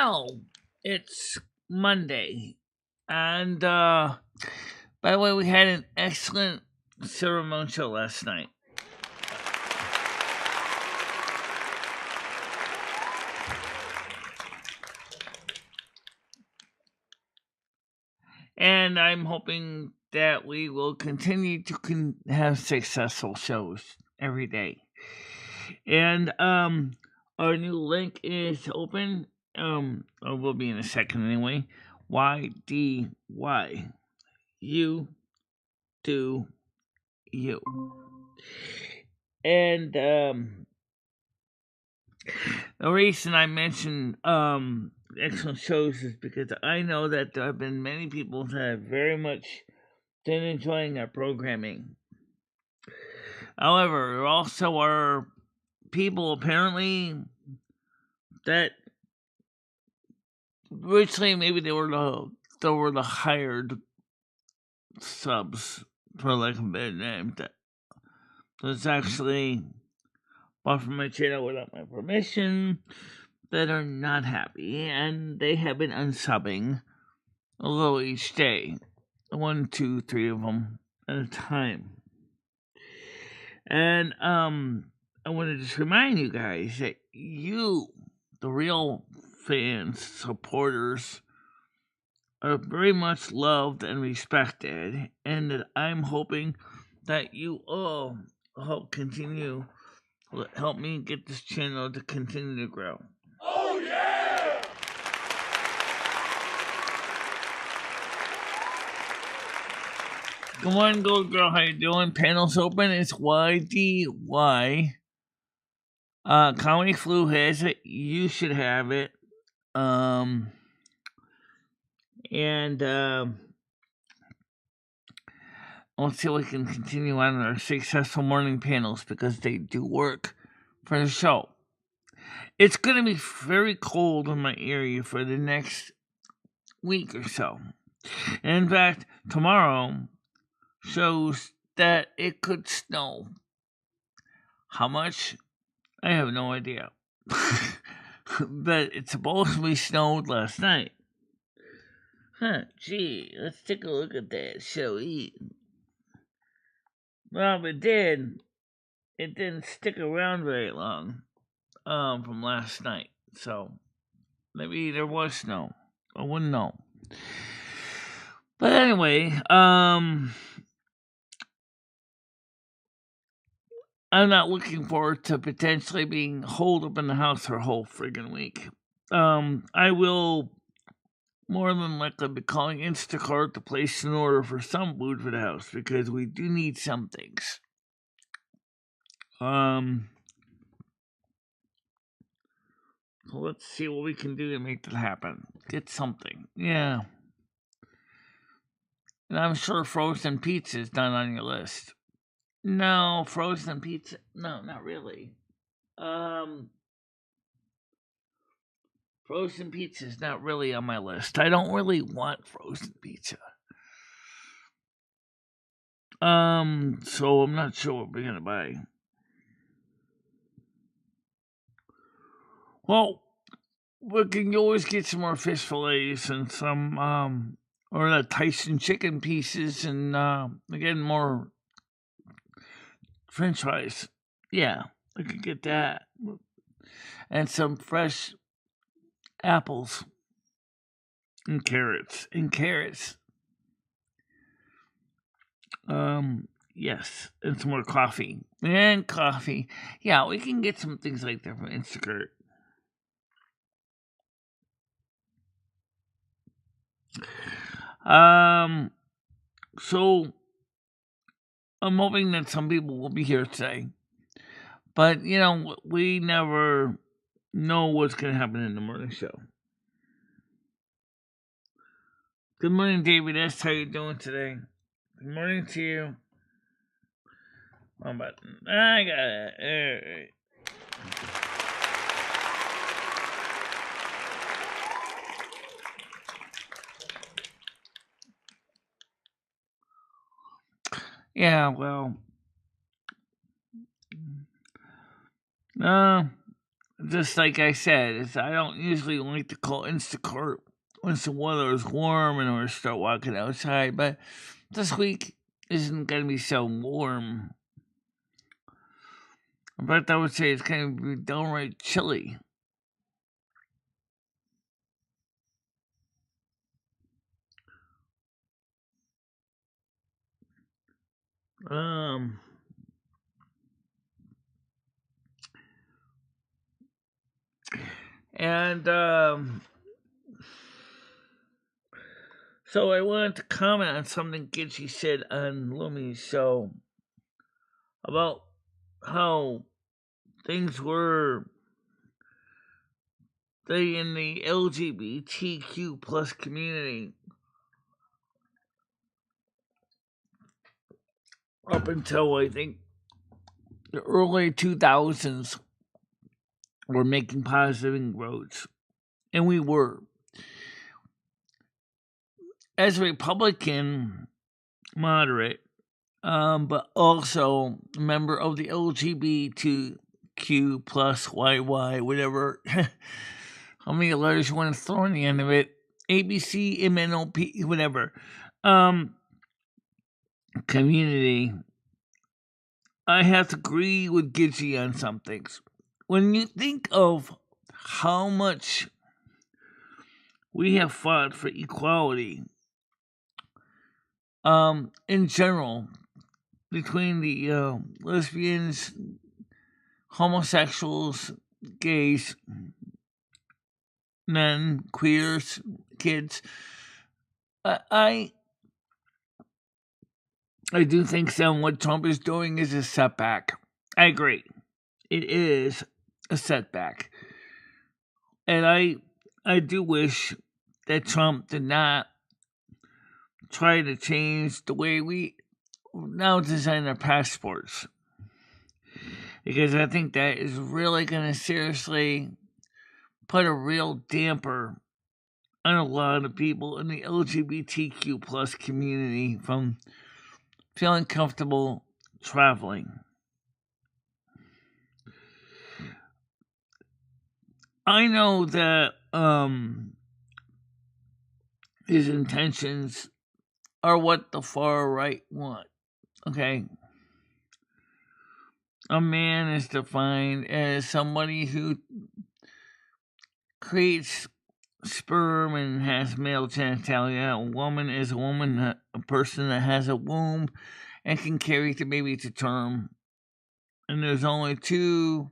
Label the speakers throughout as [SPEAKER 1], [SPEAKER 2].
[SPEAKER 1] Well, it's Monday. And by the way, we had an excellent ceremonial last night. And I'm hoping that we will continue to have successful shows every day. And our new link is open. Or will be in a second anyway. YDY. You do you. And the reason I mentioned excellent shows is because I know that there have been many people that have very much been enjoying our programming. However, there also are people apparently that originally maybe they were the hired subs, for lack of a better name, that's actually bought from my channel without my permission, that are not happy, and they have been unsubbing a little each day. 1, 2, 3 of them at a time. And I want to just remind you guys that you, the real fans, supporters, are very much loved and respected, and that I'm hoping that you all help me get this channel to continue to grow.
[SPEAKER 2] Oh yeah!
[SPEAKER 1] Good morning, Gold Girl. How you doing? Panels open. It's YDY. Comedy Flu has it. You should have it. And let's see if we can continue on our successful morning panels because they do work for the show. It's going to be very cold in my area for the next week or so. And in fact, tomorrow shows that it could snow. How much? I have no idea. But it's supposed to be snowed last night. Gee, let's take a look at that, shall we? Well, it did. It didn't stick around very long from last night. So maybe there was snow. I wouldn't know. But anyway, I'm not looking forward to potentially being holed up in the house for a whole friggin' week. I will more than likely be calling Instacart to place an order for some food for the house because we do need some things. So let's see what we can do to make that happen. Get something. Yeah. And I'm sure frozen pizza is not on your list. No, frozen pizza. No, not really. Frozen pizza is not really on my list. I don't really want frozen pizza. So I'm not sure what we're gonna buy. Well, we can always get some more fish fillets and some or the Tyson chicken pieces and again more French fries. Yeah, I could get that. And some fresh apples and carrots. Yes, and some more coffee. And coffee. Yeah, we can get some things like that from Instacart. So I'm hoping that some people will be here today. But, we never know what's going to happen in the morning show. Good morning, David S. How you doing today? Good morning to you. One button. I got it. All right. Yeah, well, just like I said, I don't usually like to call Instacart once the weather is warm and I start walking outside, but this week isn't going to be so warm. In fact, I would say it's going to be downright chilly. And so I wanted to comment on something Gitchy said on Lumi's show about how things were in the LGBTQ plus community up until I think the early 2000s were making positive inroads, and we were. As a Republican moderate, but also a member of the LGBTQ plus YY, whatever, how many letters you want to throw in the end of it, ABC, MNOP, whatever, community, I have to agree with Gidgey on some things. When you think of how much we have fought for equality, in general, between the lesbians, homosexuals, gays, men, queers, kids, I do think some what Trump is doing is a setback. I agree. It is a setback. And I do wish that Trump did not try to change the way we now design our passports. Because I think that is really going to seriously put a real damper on a lot of people in the LGBTQ plus community from feeling comfortable traveling. I know that his intentions are what the far right want. Okay. A man is defined as somebody who creates sperm and has male genitalia. A woman is a woman, a person that has a womb and can carry the baby to term. And there's only two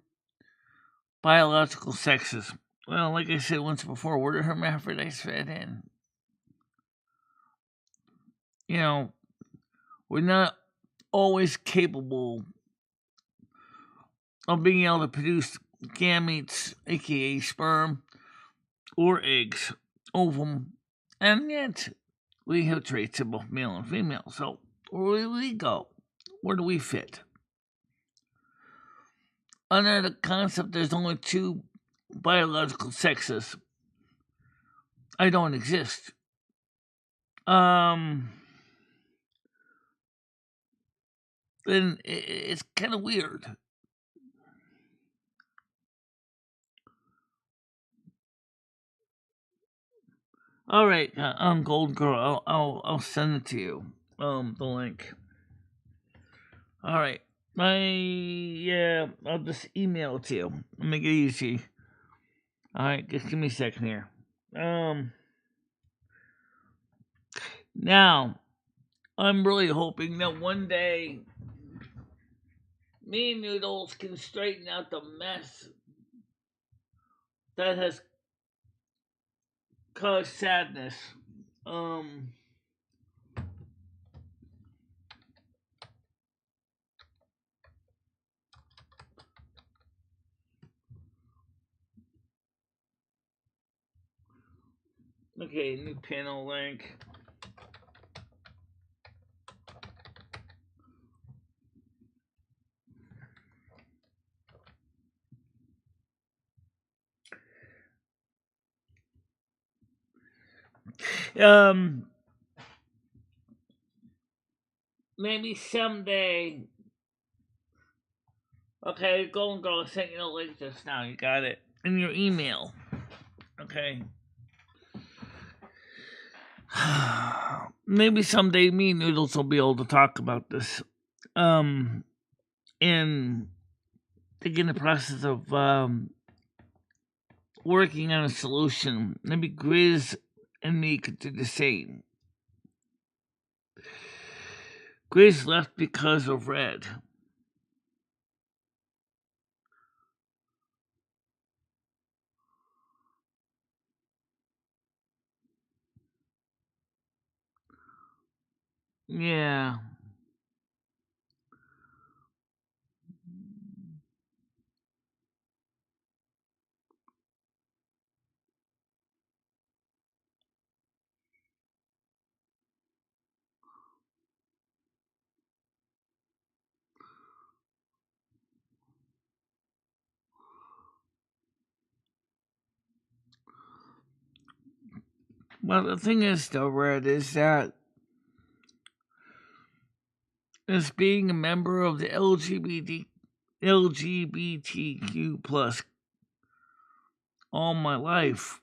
[SPEAKER 1] biological sexes. Well, like I said once before, where do hermaphrodites fit in? You know, we're not always capable of being able to produce gametes, aka sperm, or eggs, ovum, and yet we have traits of both male and female. So where do we go? Where do we fit? Under the concept there's only two biological sexes, I don't exist. Then it's kind of weird. All right, Gold Girl, I'll send it to you. The link. All right, I'll just email it to you. Make it easy. All right, just give me a second here. Now, I'm really hoping that one day me and Noodles can straighten out the mess that has caused sadness. Okay, new panel link. Maybe someday Okay, Golden Girl, I sent you the link just now. You got it in your email. Okay. Maybe someday me and Noodles will be able to talk about this. And in the process of working on a solution. Maybe Grizz and me could do the same. Grizz left because of Red. Yeah. Well, the thing is, though, Red, is that as being a member of the LGBTQ plus all my life,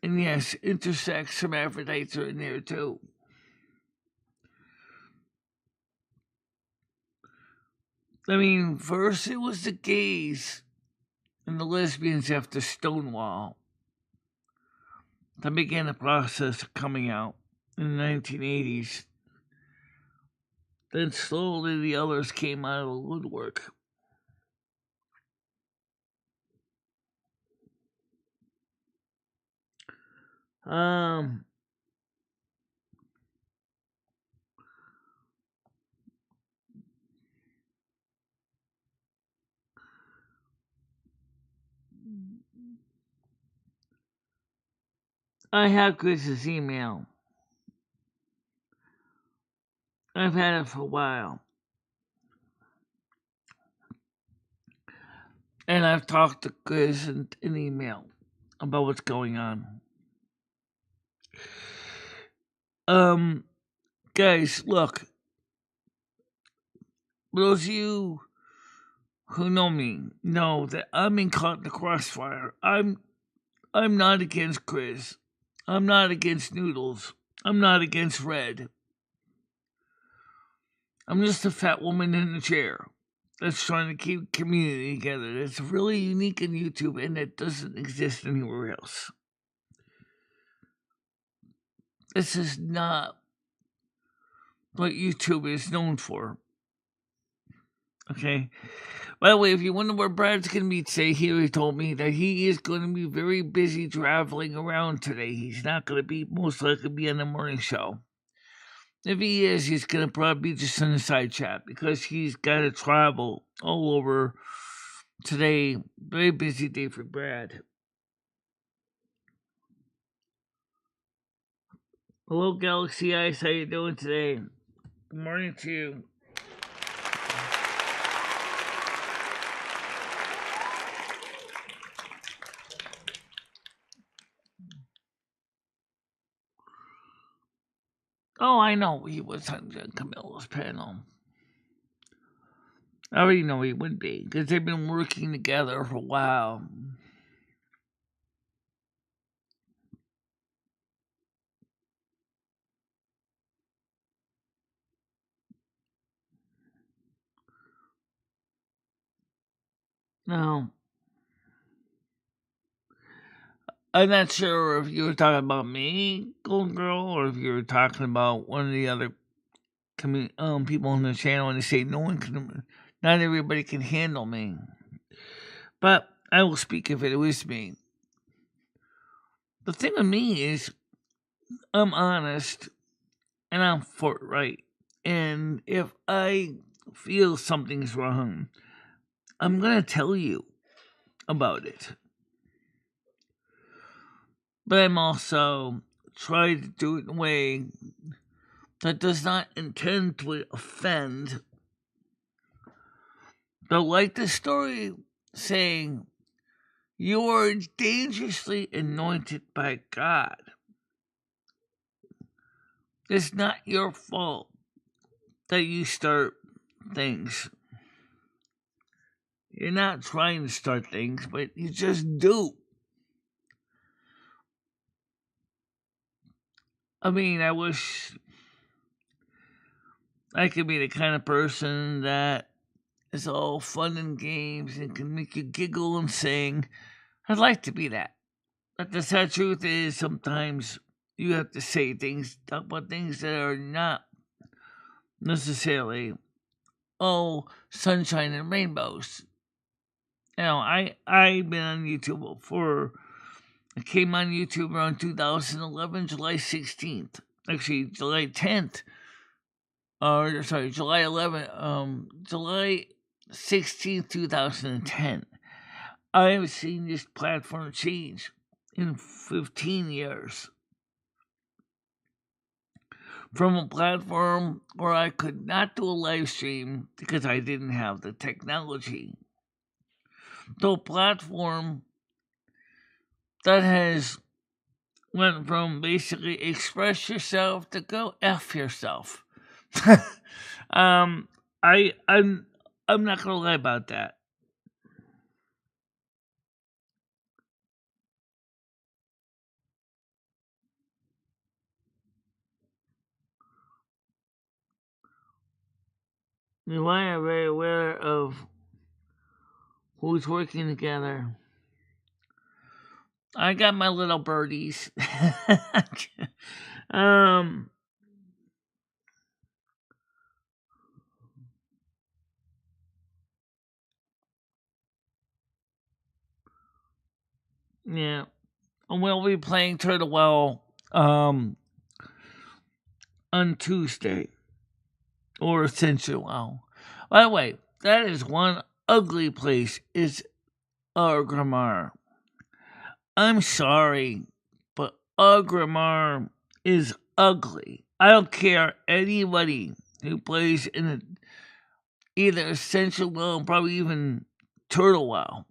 [SPEAKER 1] and yes, intersex hermaphrodites are in there too. I mean, first it was the gays and the lesbians after Stonewall that began the process of coming out in the 1980s. Then slowly the others came out of the woodwork. I have Chris's email. I've had it for a while. And I've talked to Chris in email about what's going on. Guys, look. Those of you who know me know that I'm in caught in the crossfire. I'm not against Chris. I'm not against Noodles. I'm not against Red. I'm just a fat woman in a chair that's trying to keep community together. That's really unique in YouTube and that doesn't exist anywhere else. This is not what YouTube is known for. Okay? By the way, if you wonder where Brad's going to be today, he told me that he is going to be very busy traveling around today. He's not going to be, most likely, be on the morning show. If he is, he's going to probably be just in the side chat because he's got to travel all over today. Very busy day for Brad. Hello, Galaxy Ice. How you doing today? Good morning to you. Oh, I know he was on Camilla's panel. I already know he would be because they've been working together for a while. No. I'm not sure if you were talking about me, Golden Girl, or if you were talking about one of the other people on the channel, and they say not everybody can handle me. But I will speak if it was me. The thing with me is, I'm honest and I'm forthright. And if I feel something's wrong, I'm gonna tell you about it. But I'm also trying to do it in a way that does not intend to offend. But like the story saying, you are dangerously anointed by God. It's not your fault that you start things. You're not trying to start things, but you just do. I mean, I wish I could be the kind of person that is all fun and games and can make you giggle and sing. I'd like to be that. But the sad truth is sometimes you have to say things, talk about things that are not necessarily, oh, sunshine and rainbows. You know, I've been on YouTube for, I came on YouTube around 2011, July 16th. Actually, July 10th. Or, sorry, July 11th, July 16th, 2010. I have seen this platform change in 15 years. From a platform where I could not do a live stream because I didn't have the technology, to a platform that has went from basically express yourself to go F yourself. I'm not gonna lie about that. You are very aware of who's working together. I got my little birdies. um, yeah, and we'll be playing Turtle Well on Tuesday or Essential Well. By the way, that is one ugly place. Is Agramar. I'm sorry, but Agramar is ugly. I don't care anybody who plays in either Essential Well, probably even Turtle Well.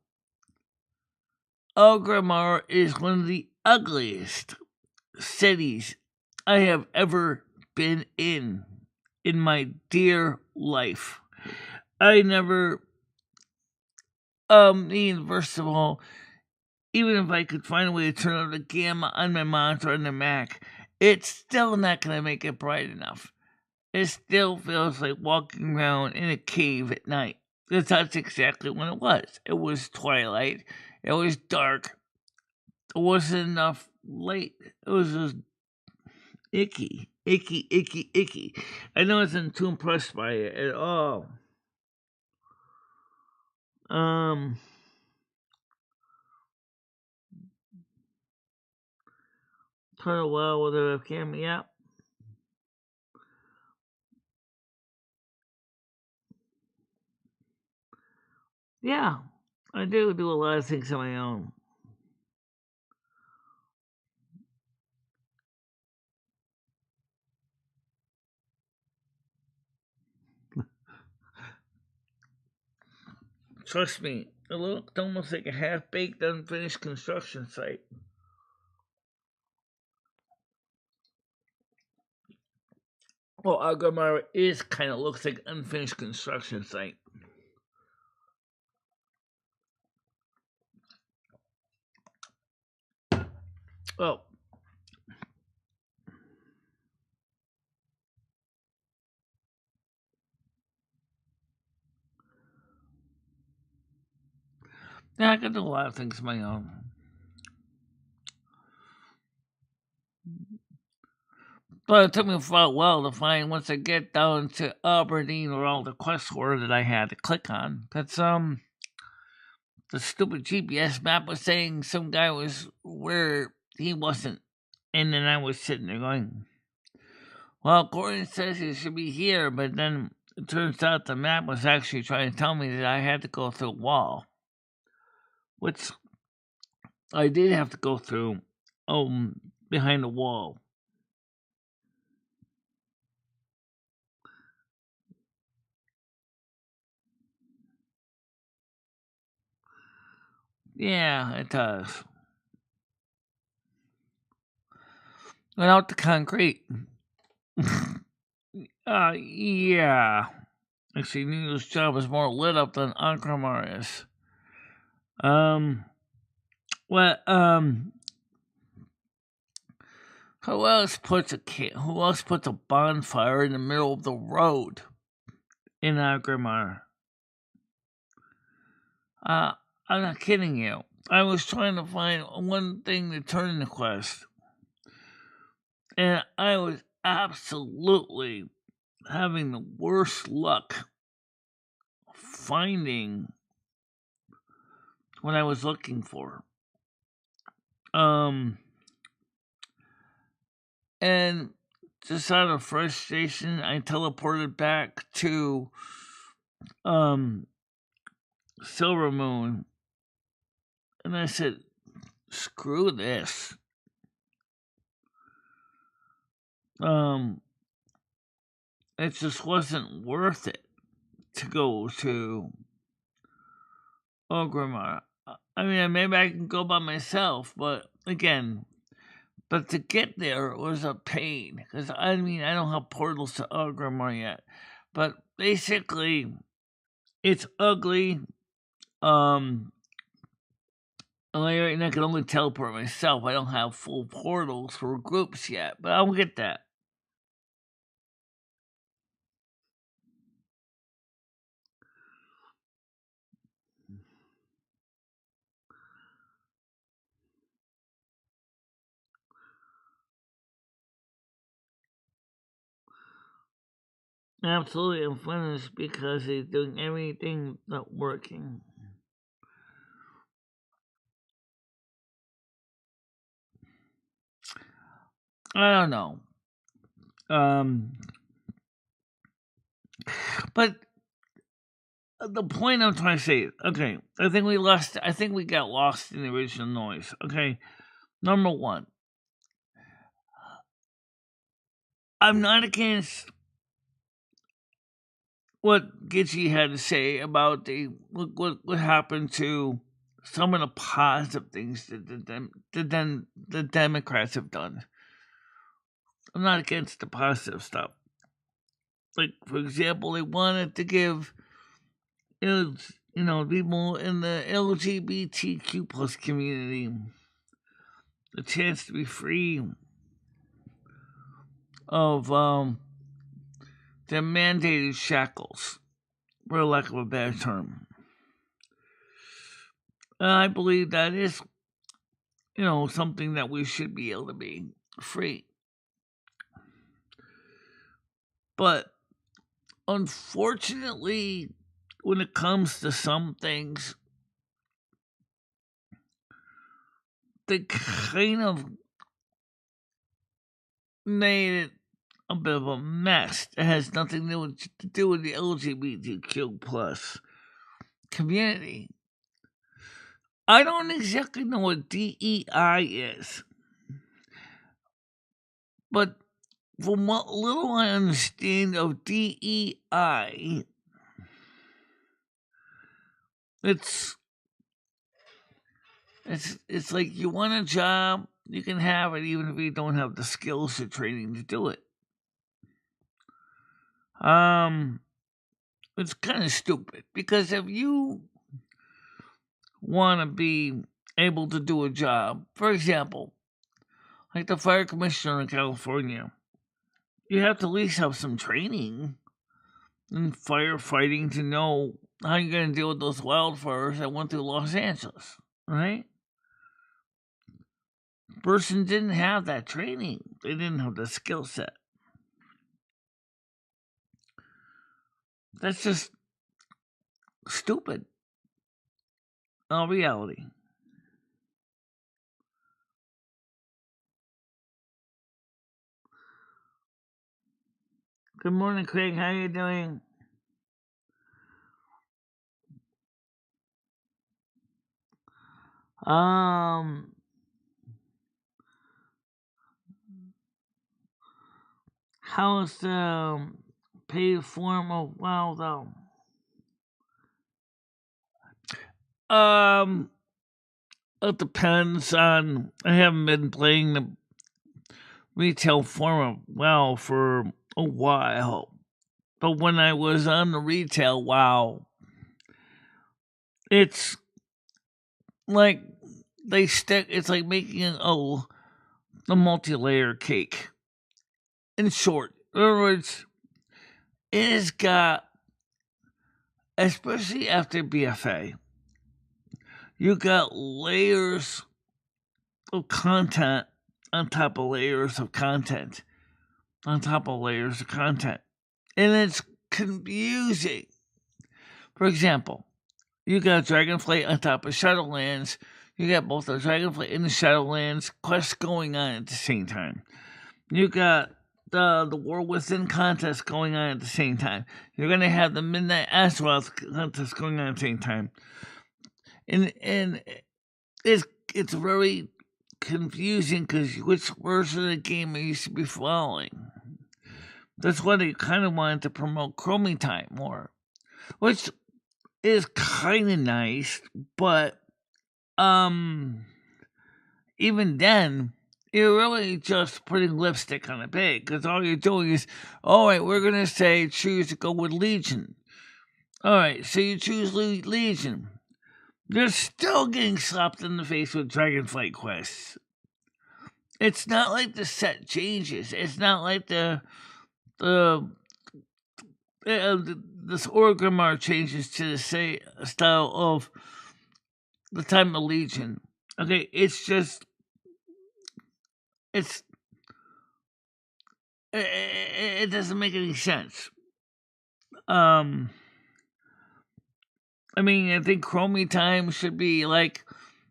[SPEAKER 1] Agramar is one of the ugliest cities I have ever been in my dear life. I never, first of all, even if I could find a way to turn on the gamma on my monitor on the Mac, it's still not going to make it bright enough. It still feels like walking around in a cave at night. Because that's exactly what it was. It was twilight. It was dark. There wasn't enough light. It was just icky. I wasn't too impressed by it at all. Turn it well with a camera, yeah. Yeah, I do a lot of things on my own. Trust me, it looked almost like a half-baked, unfinished construction site. Well, Agamara is kind of looks like an unfinished construction site. Well, yeah, I can do a lot of things on my own. But it took me a while to find once I get down to Aberdeen where all the quests were that I had to click on. That's the stupid GPS map was saying some guy was where he wasn't. And then I was sitting there going, well, Gordon says he should be here, but then it turns out the map was actually trying to tell me that I had to go through a wall. Which I did have to go through behind the wall. Yeah, it does. Without the concrete. Yeah. Actually, Neil's job is more lit up than Agramar is. Who else puts a bonfire in the middle of the road in Agramar? I'm not kidding you. I was trying to find one thing to turn in the quest, and I was absolutely having the worst luck finding what I was looking for. And just out of frustration, I teleported back to Silver Moon, and I said, "Screw this." It just wasn't worth it to go to Ogrimmar. I mean, maybe I can go by myself, but to get there was a pain, because I don't have portals to Ogrimmar yet. But basically, it's ugly. And I can only teleport myself. I don't have full portals for groups yet, but I'll get that. Absolutely, I'm finished because he's doing everything not working. I don't know. But the point I'm trying to say is, okay, I think we got lost in the original noise. Okay, number one, I'm not against what Gitchy had to say about what happened to some of the positive things that the Democrats have done. I'm not against the positive stuff. Like, for example, they wanted to give people in the LGBTQ plus community a chance to be free of their mandated shackles, for lack of a better term. And I believe that is, something that we should be able to be free. But unfortunately, when it comes to some things, they kind of made it a bit of a mess. It has nothing to do with the LGBTQ plus community. I don't exactly know what DEI is, but from what little I understand of DEI, it's like you want a job, you can have it even if you don't have the skills or training to do it. It's kind of stupid, because if you want to be able to do a job, for example, like the fire commissioner in California, you have to at least have some training in firefighting to know how you're going to deal with those wildfires that went through Los Angeles, right? Person didn't have that training. They didn't have the skill set. That's just stupid. In all reality. Good morning, Craig. How you doing? How's the paid form of WoW though? It depends on. I haven't been playing the retail form of WoW for a while. But when I was on the retail, wow, it's like it's like making a multi-layer cake. In short, in other words, it has got, especially after BFA, you got layers of content on top of layers of content on top of layers of content. And it's confusing. For example, you got Dragonflight on top of Shadowlands. You got both the Dragonflight and the Shadowlands quests going on at the same time. You got the War Within contest going on at the same time. You're going to have the Midnight Azeroth contest going on at the same time. And it's very confusing because which version of the game I used to be following. That's why they kind of wanted to promote Chromie Time more, which is kind of nice, but even then, you're really just putting lipstick on a pig because all you're doing is, all right, we're gonna say choose to go with Legion. All right, so you choose Legion. You're still getting slapped in the face with Dragonflight quests. It's not like the set changes. It's not like this Orgrimmar changes to the style of the time of Legion. Okay, it's just it doesn't make any sense. I mean, I think Chromie Time should be like,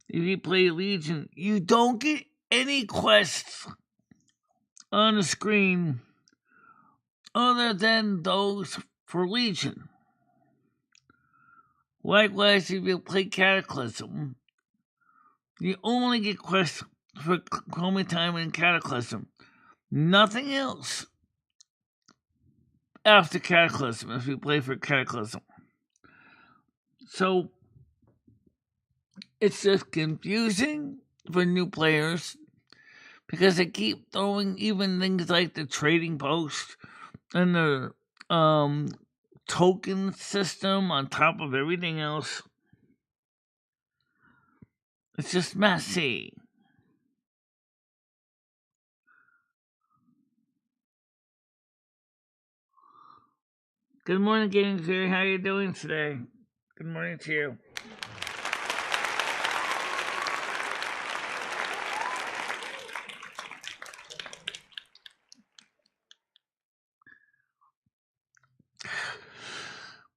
[SPEAKER 1] if you play Legion, you don't get any quests on the screen other than those for Legion. Likewise, if you play Cataclysm, you only get quests for Chromie Time and Cataclysm. Nothing else after Cataclysm if you play for Cataclysm. So it's just confusing for new players because they keep throwing even things like the trading post and the token system on top of everything else. It's just messy. Good morning, Gaming Theory. How you doing today? Good morning to you.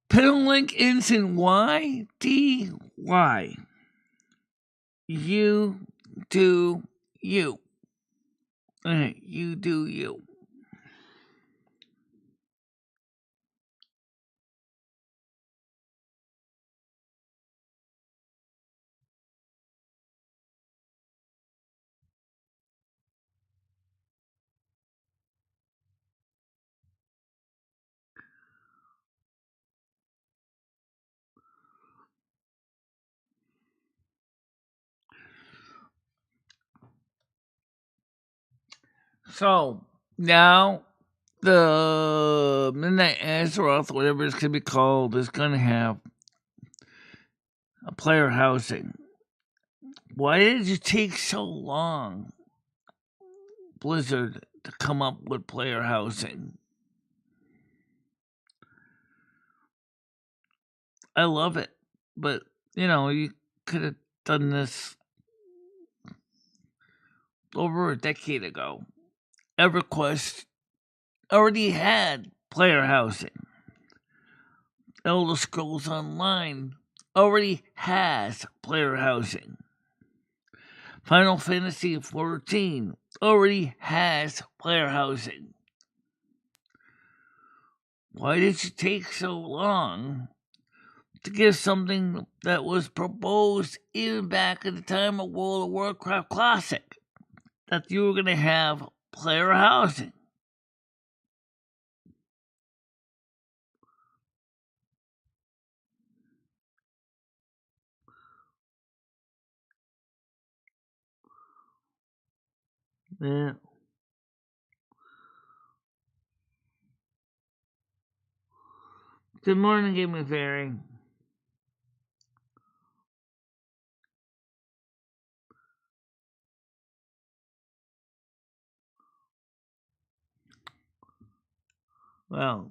[SPEAKER 1] Pedal link ends in Y-D-Y. You do you. You do you. So, now the Midnight Azeroth, whatever it's going to be called, is going to have a player housing. Why did you take so long, Blizzard, to come up with player housing? I love it, but you could have done this over a decade ago. EverQuest already had player housing. Elder Scrolls Online already has player housing. Final Fantasy XIV already has player housing. Why did you take so long to give something that was proposed even back at the time of World of Warcraft Classic that you were going to have player housing? Yeah. Good morning, Game Fairy. Well,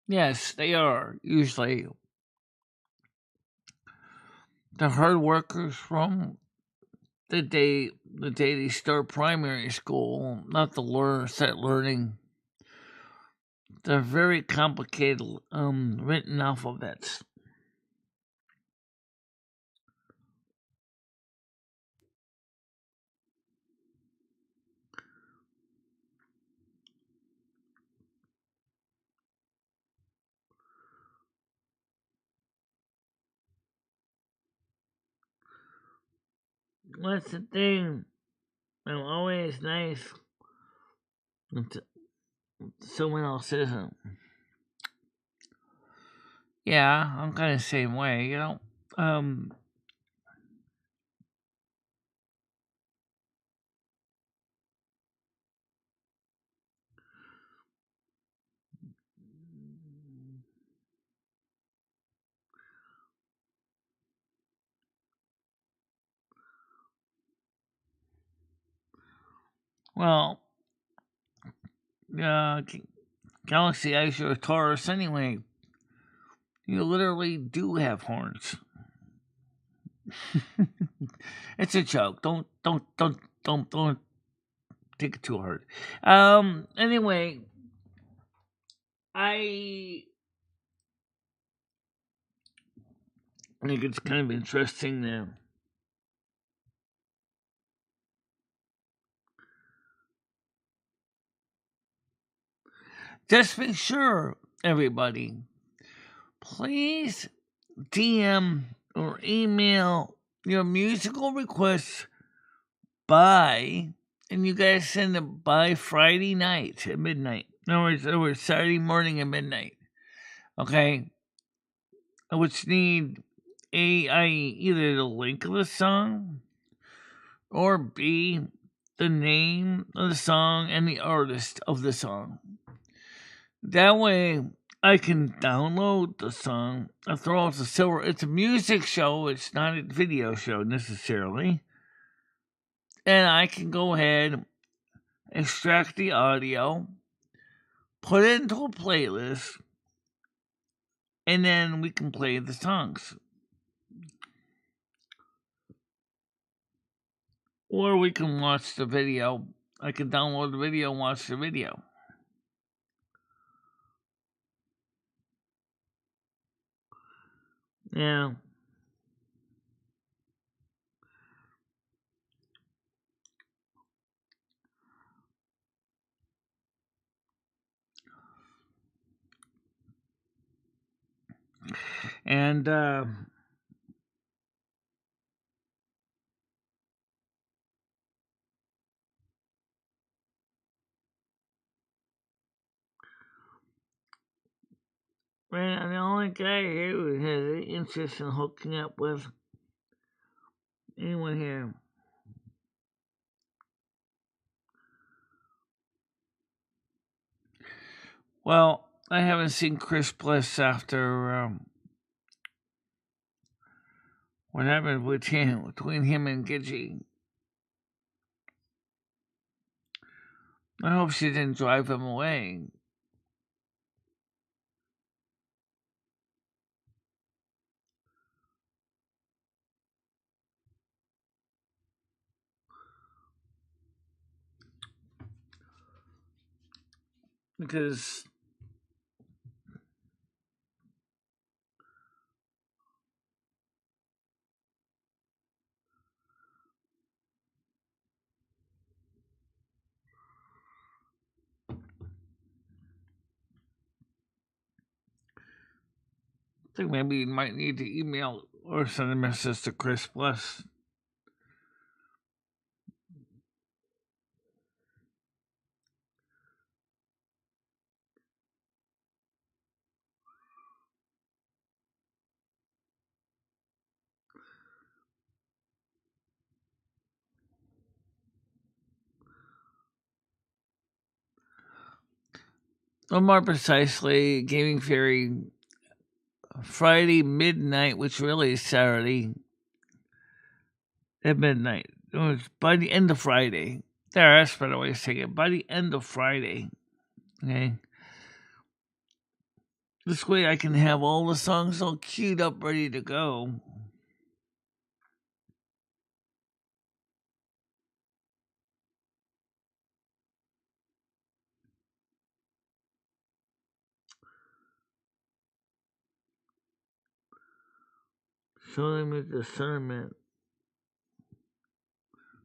[SPEAKER 1] yes, they are usually the hard workers from the day they start primary school, not the start learning the very complicated written alphabets. That's the thing. I'm always nice until someone else isn't. Yeah, I'm kind of the same way, you know. Um, well, uh, Galaxy Eyes or Taurus anyway. You literally do have horns. It's a joke. Don't take it too hard. Anyway, I think it's kind of interesting that just make sure, everybody, please DM or email your musical requests by, and you guys send them by Friday night at midnight. In other words, Saturday morning at midnight. Okay? Which need either the link of the song or B, the name of the song and the artist of the song. That way, I can download the song. After all, it's a music show. It's not a video show necessarily. And I can go ahead, extract the audio, put it into a playlist, and then we can play the songs. Or we can watch the video. I can download the video and watch the video. Yeah. And man, I'm the only guy here who has any interest in hooking up with anyone here. Well, I haven't seen Chris Bliss after what happened between him and Gidgey. I hope she didn't drive him away. Because I think maybe you might need to email or send a message to Chris Plus. Or more precisely, Gaming Theory Friday midnight, which really is Saturday at midnight. It was by the end of Friday. There, that's a better way to say it. By the end of Friday. Okay. This way I can have all the songs all queued up, ready to go. Show them with discernment.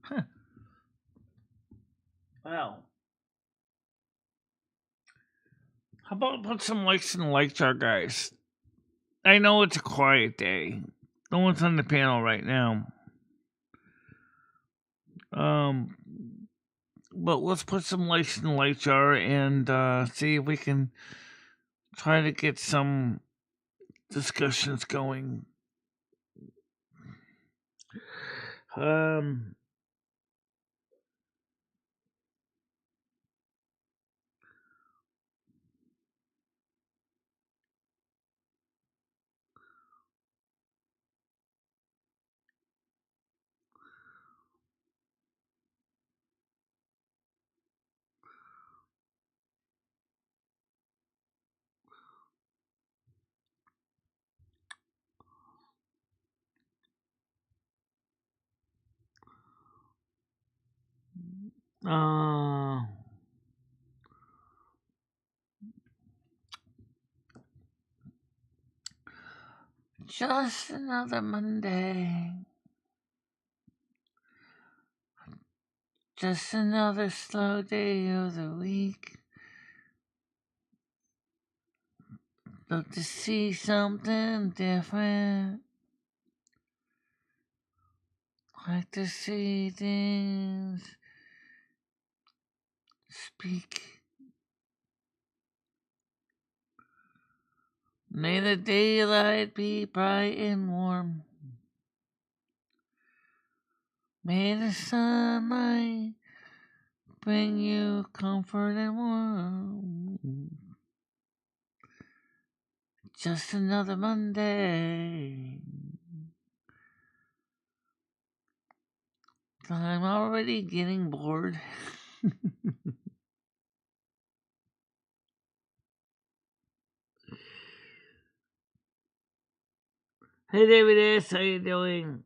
[SPEAKER 1] Huh. Wow. How about put some likes in the like chart, guys? I know it's a quiet day. No one's on the panel right now. But let's put some likes in the like jar and see if we can try to get some discussions going. Just another Monday. Just another slow day of the week. Look to see something different. Like to see things speak. May the daylight be bright and warm. May the sunlight bring you comfort and warmth. Just another Monday. I'm already getting bored. Hey David S, how you doing?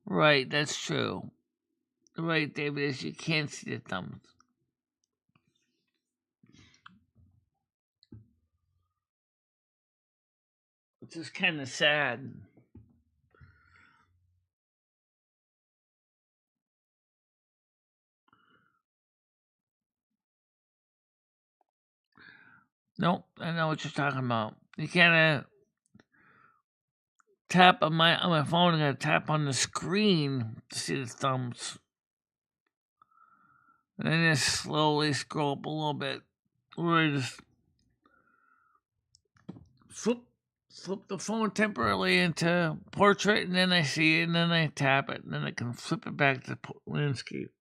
[SPEAKER 1] Right, that's true. Right, David S, you can't see the thumbs. Which is kind of sad. Nope, I know what you're talking about. You can't tap on my phone. I gotta tap on the screen to see the thumbs, and then just slowly scroll up a little bit. Or I just flip the phone temporarily into portrait, and then I see it, and then I tap it, and then I can flip it back to landscape.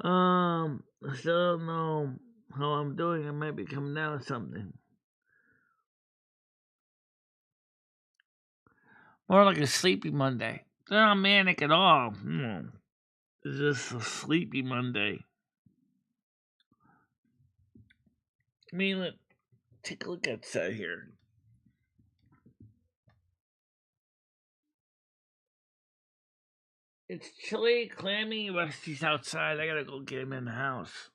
[SPEAKER 1] I still don't know how I'm doing. I might be coming down with something. More like a sleepy Monday. It's not manic at all. It's just a sleepy Monday. I mean, let's take a look outside here. It's chilly, clammy. Rusty's outside. I gotta go get him in the house.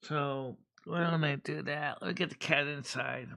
[SPEAKER 1] So why don't I do that? Let me get the cat inside.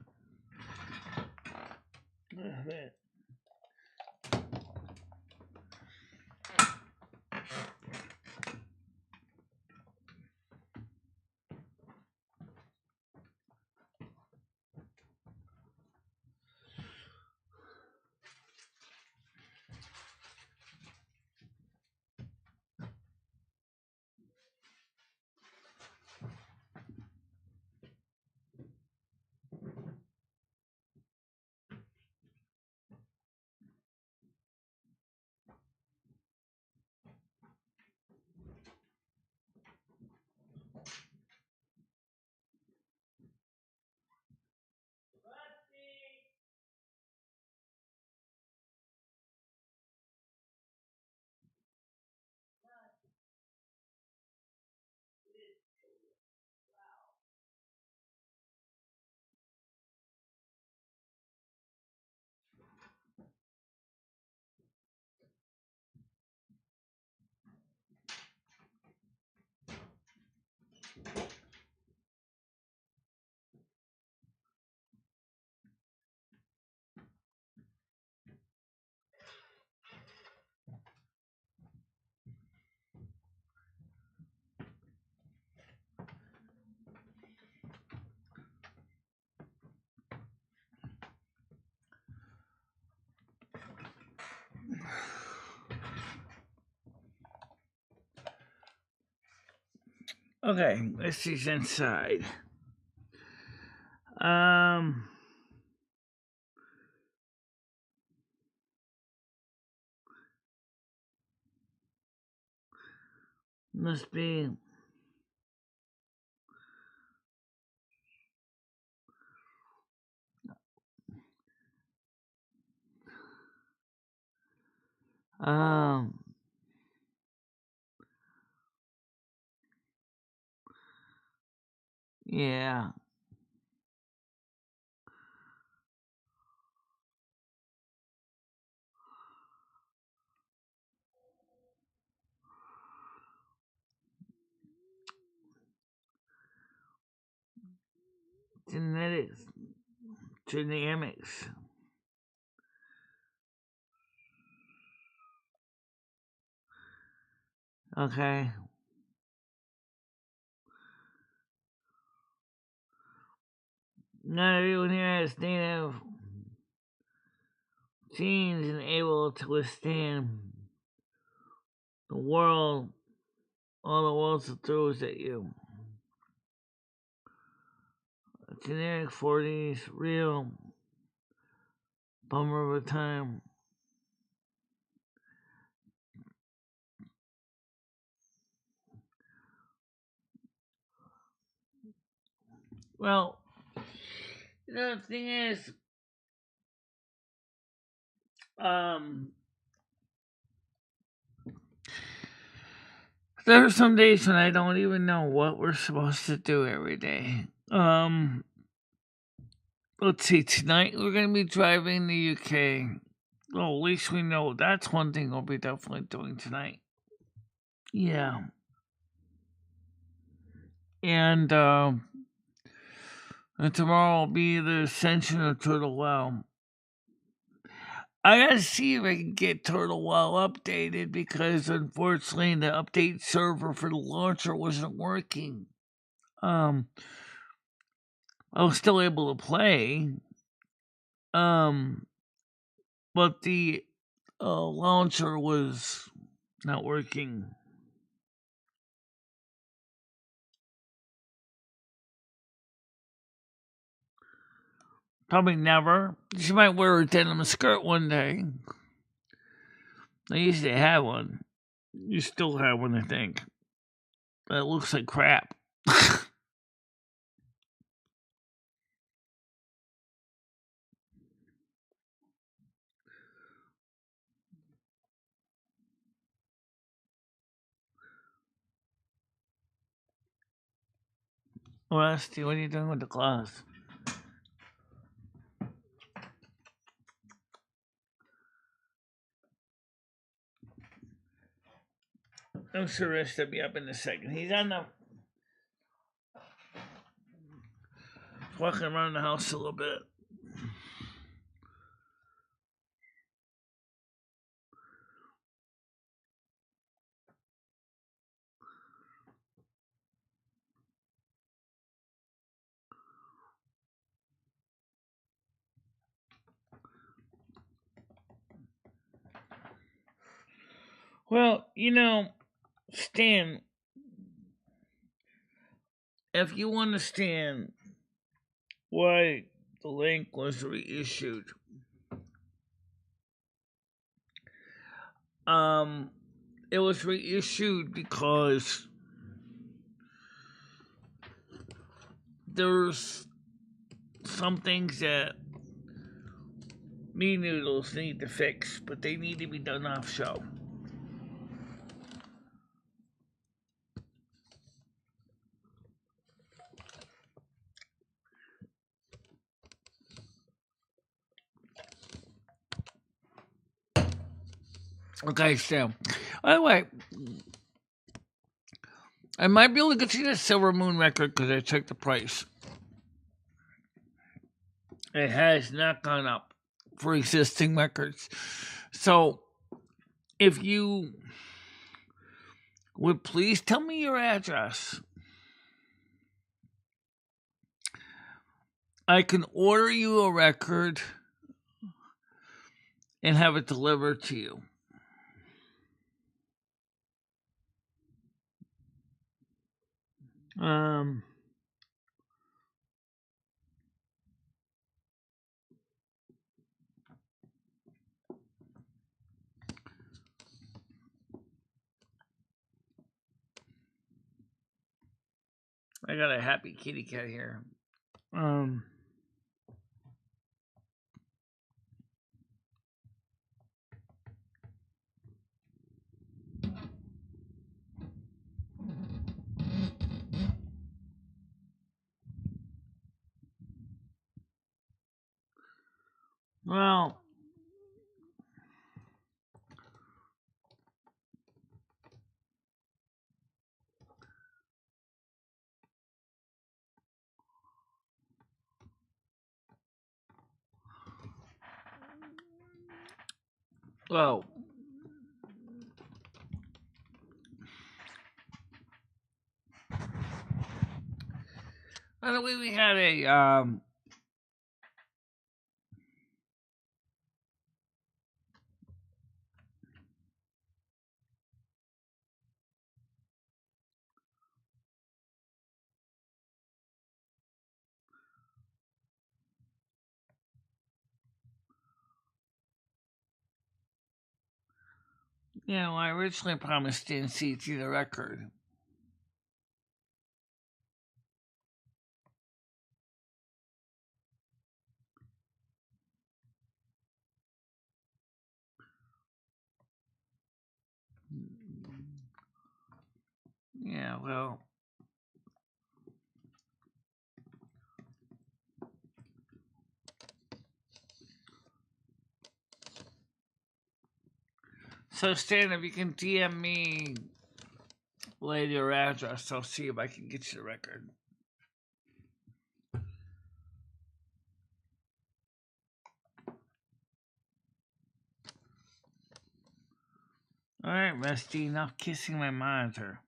[SPEAKER 1] Okay, let's see inside. Must be yeah. Genetics. Dynamics. Okay. Not everyone here has native genes and able to withstand the world, all the world throws at you. Generic 40s, real bummer of a time. Well, the thing is, there are some days when I don't even know what we're supposed to do every day. Let's see, tonight we're going to be driving the UK. Well, at least we know that's one thing we'll be definitely doing tonight. Yeah. And tomorrow will be the ascension of Turtle Well. I gotta see if I can get Turtle Well updated because unfortunately the update server for the launcher wasn't working. I was still able to play. But the launcher was not working. Probably never. She might wear a denim skirt one day. I used to have one. You still have one, I think. But it looks like crap. Rusty, what are you doing with the class? I'm sure Rich will be up in a second. He's on the walking around the house a little bit. Well, Stan, if you understand why the link was reissued, it was reissued because there's some things that me noodles need to fix, but they need to be done off show. Okay, so anyway, I might be able to get you the Silver Moon record because I checked the price. It has not gone up for existing records. So, if you would please tell me your address, I can order you a record and have it delivered to you. I got a happy kitty cat here. Well, by the way, we had a I originally promised NCT the record. Yeah, well, so Stan, if you can DM me later your address, I'll see if I can get you the record. Alright, Rusty, enough kissing my monitor.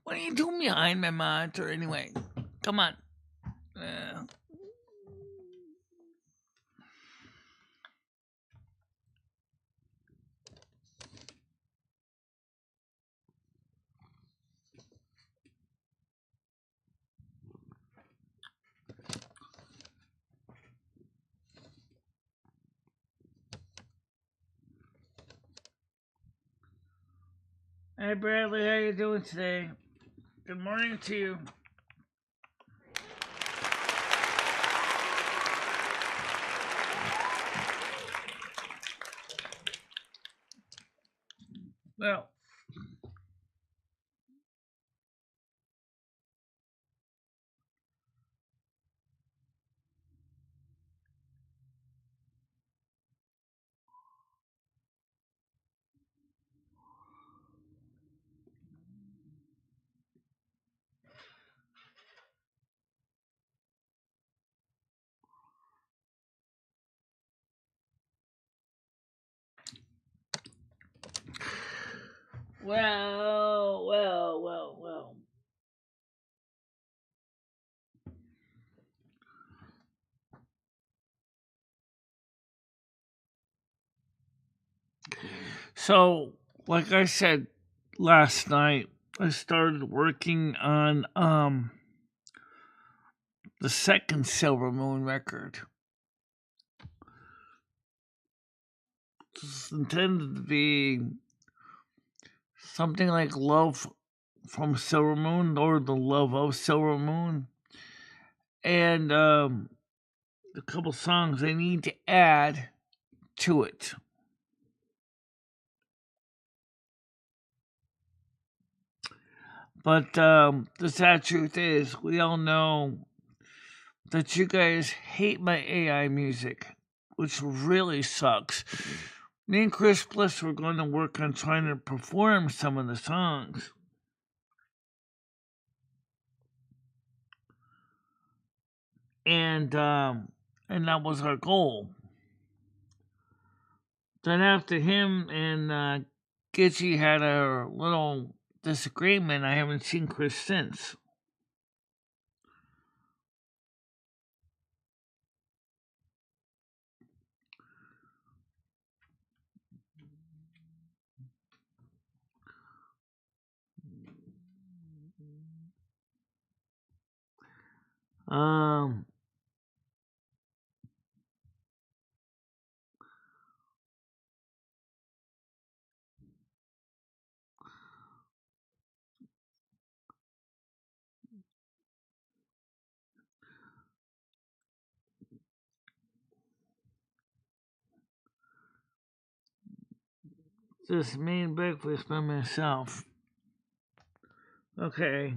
[SPEAKER 1] What are you doing behind my monitor anyway? Come on. Hey Bradley, how you doing today? Good morning to you. Well, well. So, like I said last night, I started working on the second Silver Moon record. It's intended to be something like Love from Silver Moon or The Love of Silver Moon. And a couple songs I need to add to it. But the sad truth is, we all know that you guys hate my AI music, which really sucks. Me and Chris Bliss were going to work on trying to perform some of the songs. And that was our goal. Then after him and Gitchy had a little disagreement, I haven't seen Chris since. Um, just made breakfast by myself. Okay.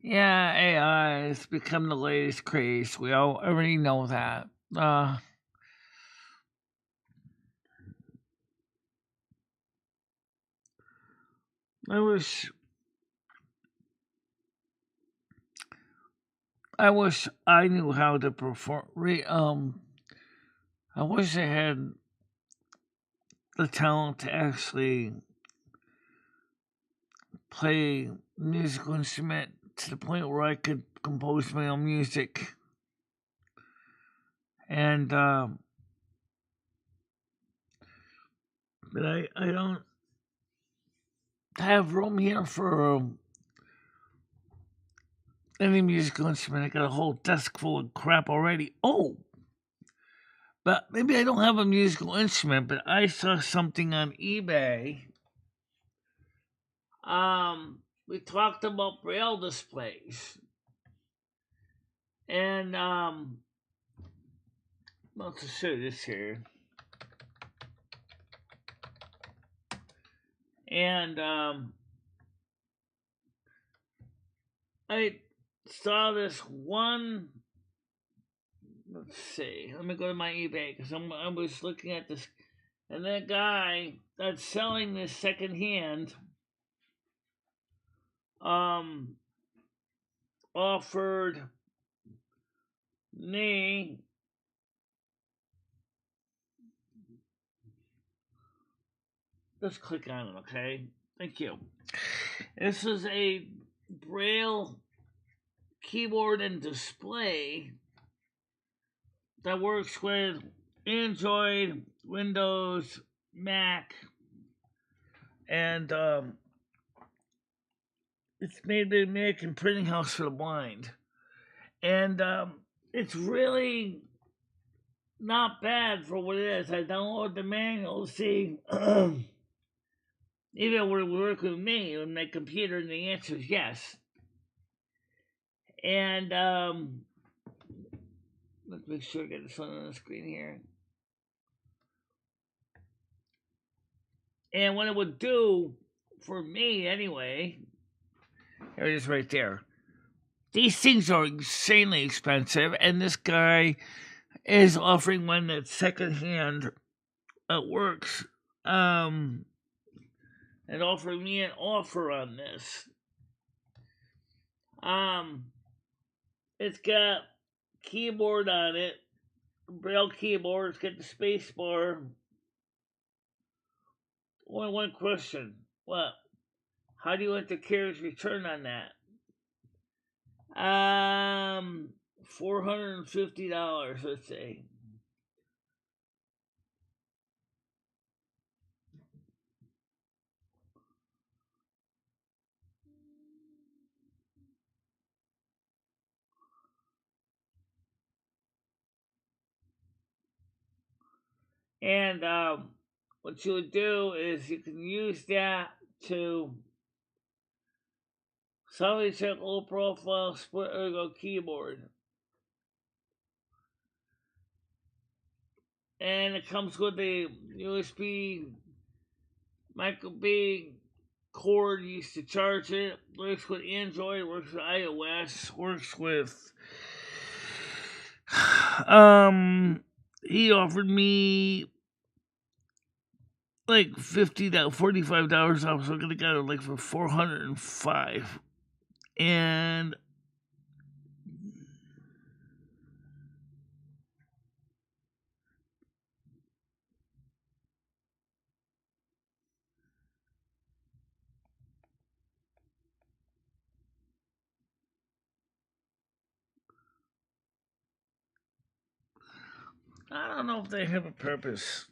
[SPEAKER 1] Yeah, AI has become the latest craze. We all already know that. I wish I knew how to perform. I wish I had the talent to actually play musical instrument to the point where I could compose my own music. And but I don't have room here for any musical instrument. I got a whole desk full of crap already. Oh, but maybe I don't have a musical instrument, but I saw something on eBay. We talked about braille displays, and let's show this here. And I saw this one. Let's see. Let me go to my eBay because I was looking at this, and that guy that's selling this secondhand offered me let's click on it, okay? Thank you. This is a braille keyboard and display that works with Android, Windows, Mac, and it's made by the American Printing House for the Blind. And it's really not bad for what it is. I downloaded the manual to see if it would work with me on my computer, and the answer is yes. And let's make sure I get this one on the screen here. And what it would do for me anyway, there it is right there. These things are insanely expensive, and this guy is offering one that's secondhand. It works. And offered me an offer on this. It's got keyboard on it, Braille keyboard. It's got the space bar. Only one question. What? How do you enter carriage return on that? $450, let's say. And what you would do is you can use that to somebody check low profile split ergo keyboard. And it comes with a USB micro B cord used to charge it. Works with Android, works with iOS, works with he offered me like $45 off, so I'm gonna get it like for $405. And I don't know if they have a purpose.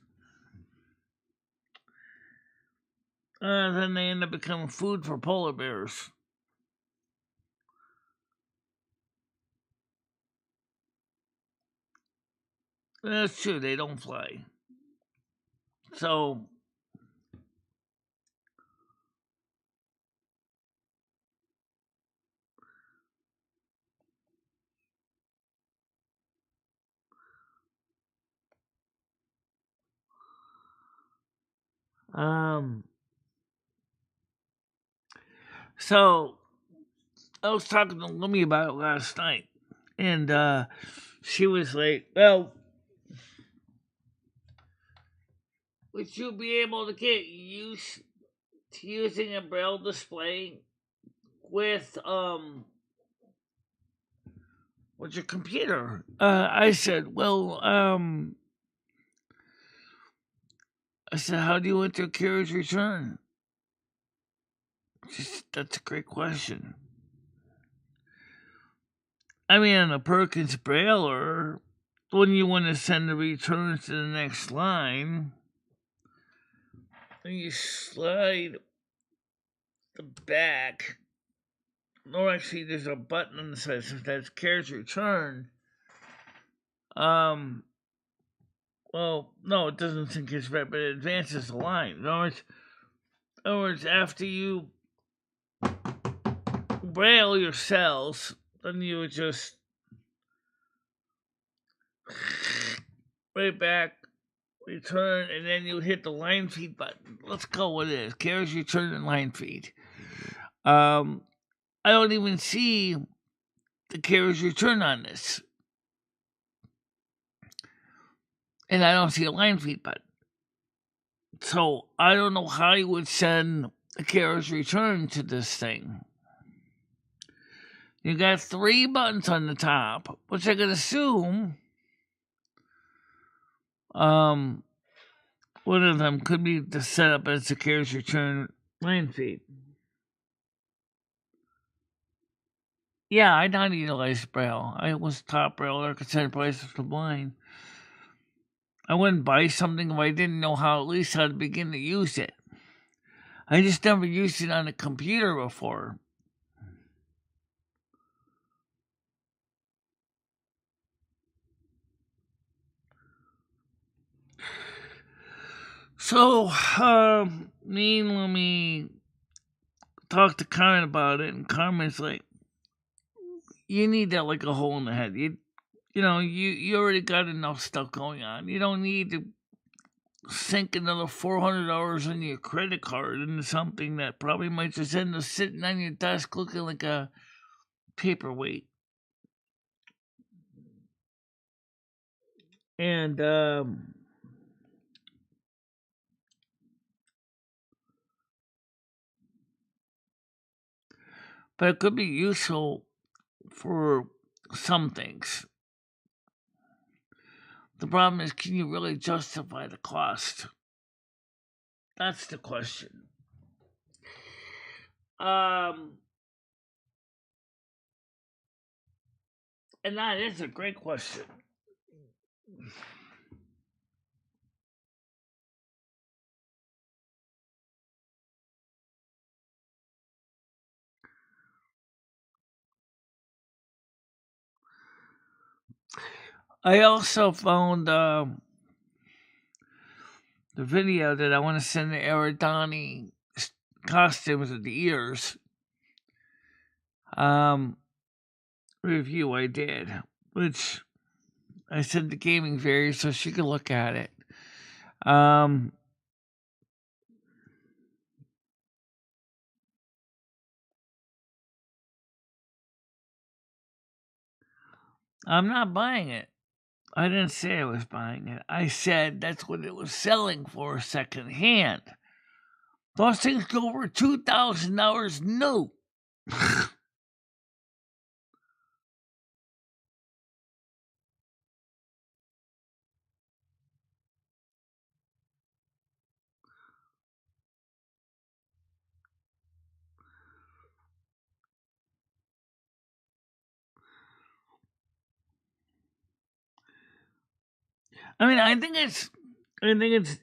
[SPEAKER 1] Then they end up becoming food for polar bears. That's true, they don't fly. So, so I was talking to Lummy about it last night, and she was like, well, would you be able to get used to using a braille display with your computer? I said, well, I said, how do you enter carriage return? That's a great question. I mean, on a Perkins Brailer, when you want to send the returns to the next line, you slide the back. No, actually, there's a button on the side that says carriage return. Well, no, it doesn't think it's right, but it advances the line. In other words, after you braille your cells, then you would just right back, return, and then you hit the line feed button. Let's go with it. Carriage return and line feed. I don't even see the carriage return on this. And I don't see a line feed button. So I don't know how you would send a carriage return to this thing. You got 3 buttons on the top, which I could assume one of them could be the setup as a carriage return line feed. Yeah, I not utilize Braille. I was taught Braille or considered prices for blind. I wouldn't buy something if I didn't know how to begin to use it. I just never used it on a computer before. So, me and Lummy talked to Carmen about it, and Carmen's like, you need that like a hole in the head. You already got enough stuff going on. You don't need to sink another $400 on your credit card into something that probably might just end up sitting on your desk looking like a paperweight. And but it could be useful for some things. The problem is, can you really justify the cost? That's the question. And that is a great question. I also found the video that I want to send the Aridani costumes with the ears review I did, which I sent to Gaming Fairy so she could look at it. I'm not buying it. I didn't say I was buying it. I said that's what it was selling for second hand. Those things go for $2,000 new. I mean, I think it's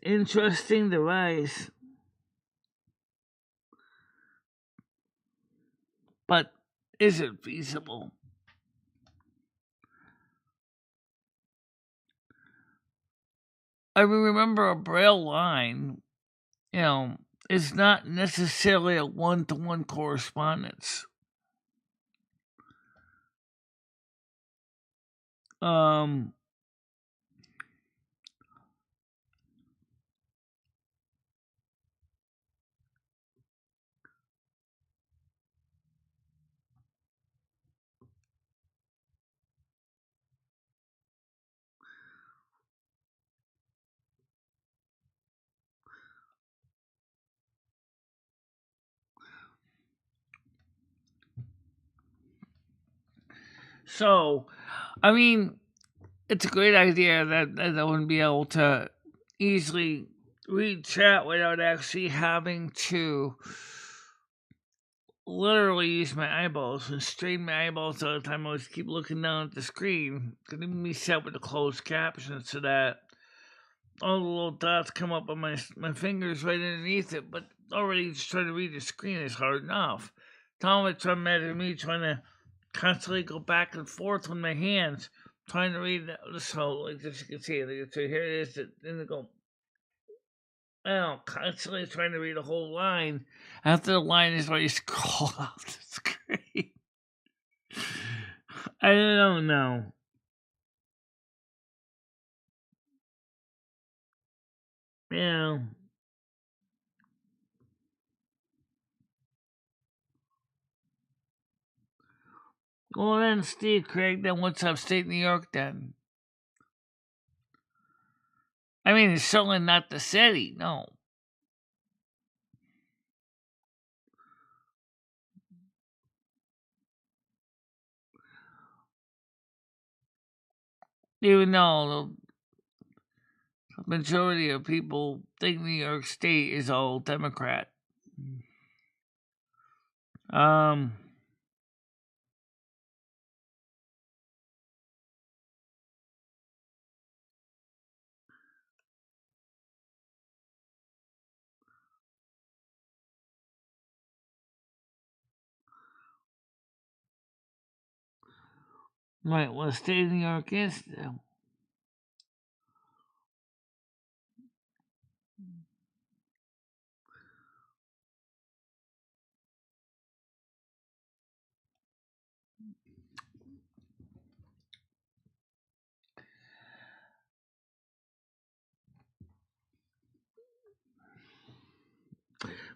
[SPEAKER 1] interesting device, but is it feasible? I remember a Braille line, is not necessarily a one-to-one correspondence. So, I mean, it's a great idea that I wouldn't be able to easily read chat without actually having to literally use my eyeballs and strain my eyeballs all the time. I always keep looking down at the screen. Could even be set with the closed caption so that all the little dots come up on my fingers right underneath it. But already just trying to read the screen is hard enough. Tom would try imagine me trying to constantly go back and forth with my hands, trying to read this whole, like as you can see, so here it is, then they go, constantly trying to read a whole line after the line is already scrolled off the screen. I don't know. Yeah. Well then, Steve Craig, then what's upstate New York then? I mean, it's certainly not the city, no. Even though the majority of people think New York State is all Democrat. Right, well, the state of New York is,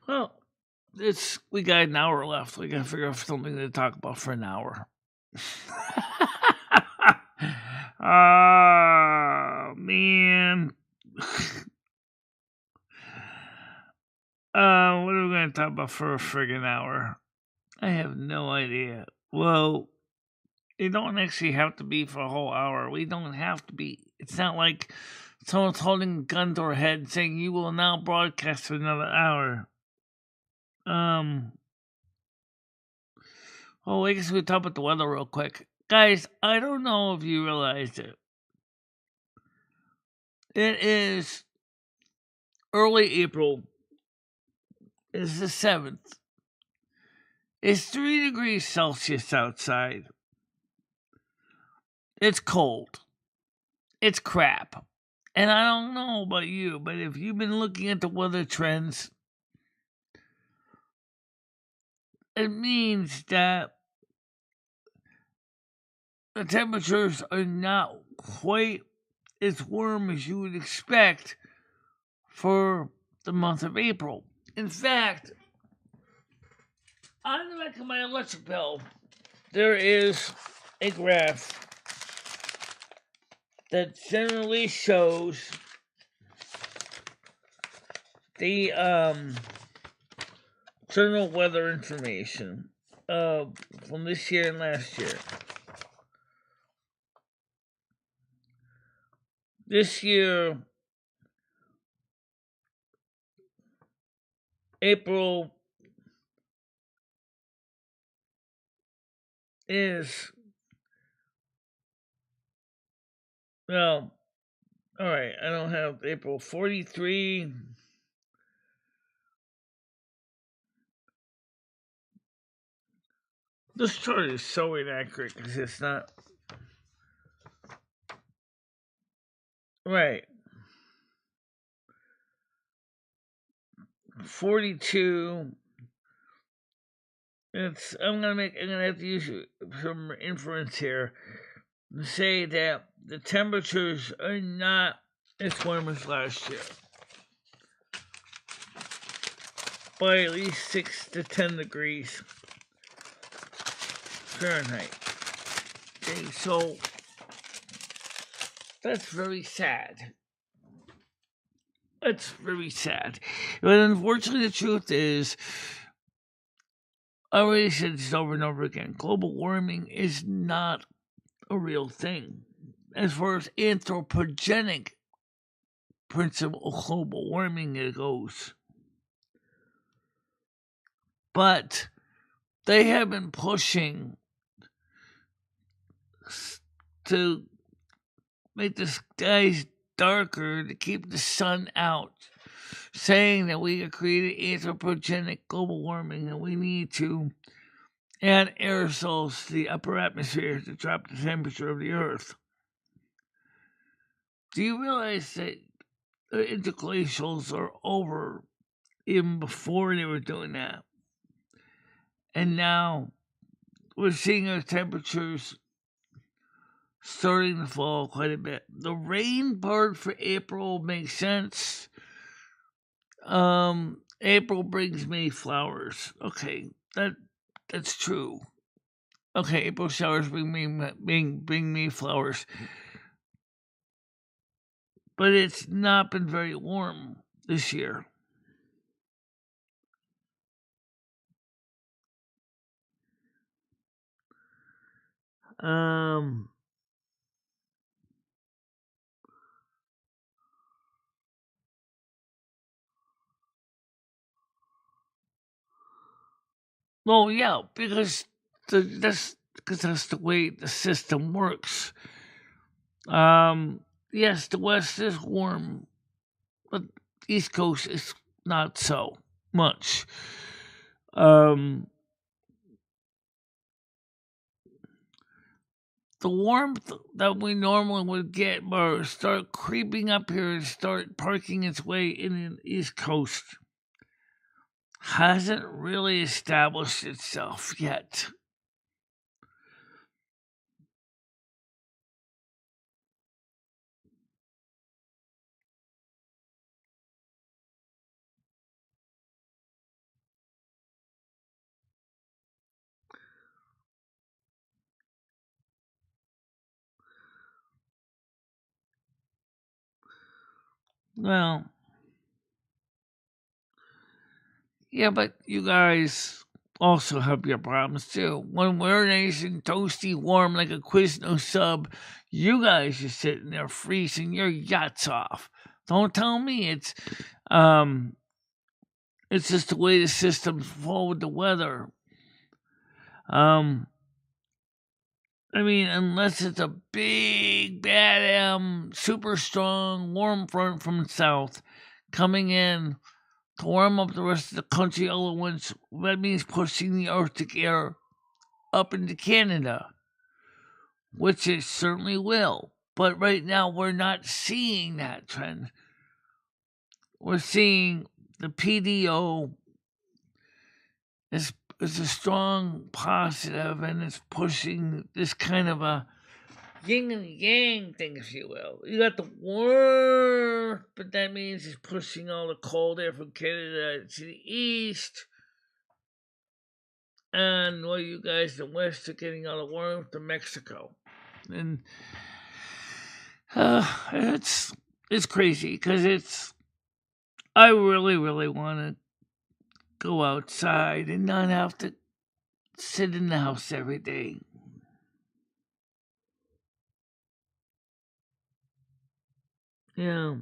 [SPEAKER 1] Well, we got an hour left. We gotta figure out something to talk about for an hour. Oh man. What are we gonna talk about for a friggin' hour? I have no idea. Well, it don't actually have to be for a whole hour. We don't have to be. It's not like someone's holding a gun to our head saying you will now broadcast for another hour. Well, I guess we'll talk about the weather real quick. Guys, I don't know if you realized it. It is early April. It's the 7th. It's 3 degrees Celsius outside. It's cold. It's crap. And I don't know about you, but if you've been looking at the weather trends, it means that the temperatures are not quite as warm as you would expect for the month of April. In fact, on the back of my electric bill, there is a graph that generally shows the general weather information from this year and last year. This year, April is, well, alright, I don't have April 43. This chart is so inaccurate because it's not. Right. 42. I'm gonna have to use some inference here to say that the temperatures are not as warm as last year by at least 6 to 10 degrees Fahrenheit. Okay, so that's very sad. That's very sad. But unfortunately, the truth is, I already said this over and over again, global warming is not a real thing. As far as anthropogenic principle of global warming it goes. But they have been pushing to make the skies darker to keep the sun out, saying that we have created anthropogenic global warming and we need to add aerosols to the upper atmosphere to drop the temperature of the earth. Do you realize that the interglacials are over even before they were doing that? And now we're seeing our temperatures starting to fall quite a bit. The rain part for April makes sense. April brings May flowers. Okay, that's true. Okay, April showers bring me flowers. But it's not been very warm this year. Well, yeah, because that's the way the system works. Yes, the West is warm, but East Coast is not so much. The warmth that we normally would get will start creeping up here and start parking its way in the East Coast. Hasn't really established itself yet. Well, yeah, but you guys also have your problems too. When we're nice and toasty, warm like a Quizno sub, you guys are sitting there freezing your yachts off. Don't tell me um it's just the way the systems fall with the weather. Um I mean, unless it's a big, bad, super strong warm front from the south coming in to warm up the rest of the country all at once, that means pushing the Arctic air up into Canada, which it certainly will. But right now, we're not seeing that trend. We're seeing the PDO is a strong positive, and it's pushing this kind of a yin and yang thing, if you will. You got the warm, but that means it's pushing all the cold air from Canada to the east. And well, you guys in the west are getting all the warmth to Mexico. And it's crazy because I really, really want to go outside and not have to sit in the house every day. Yeah.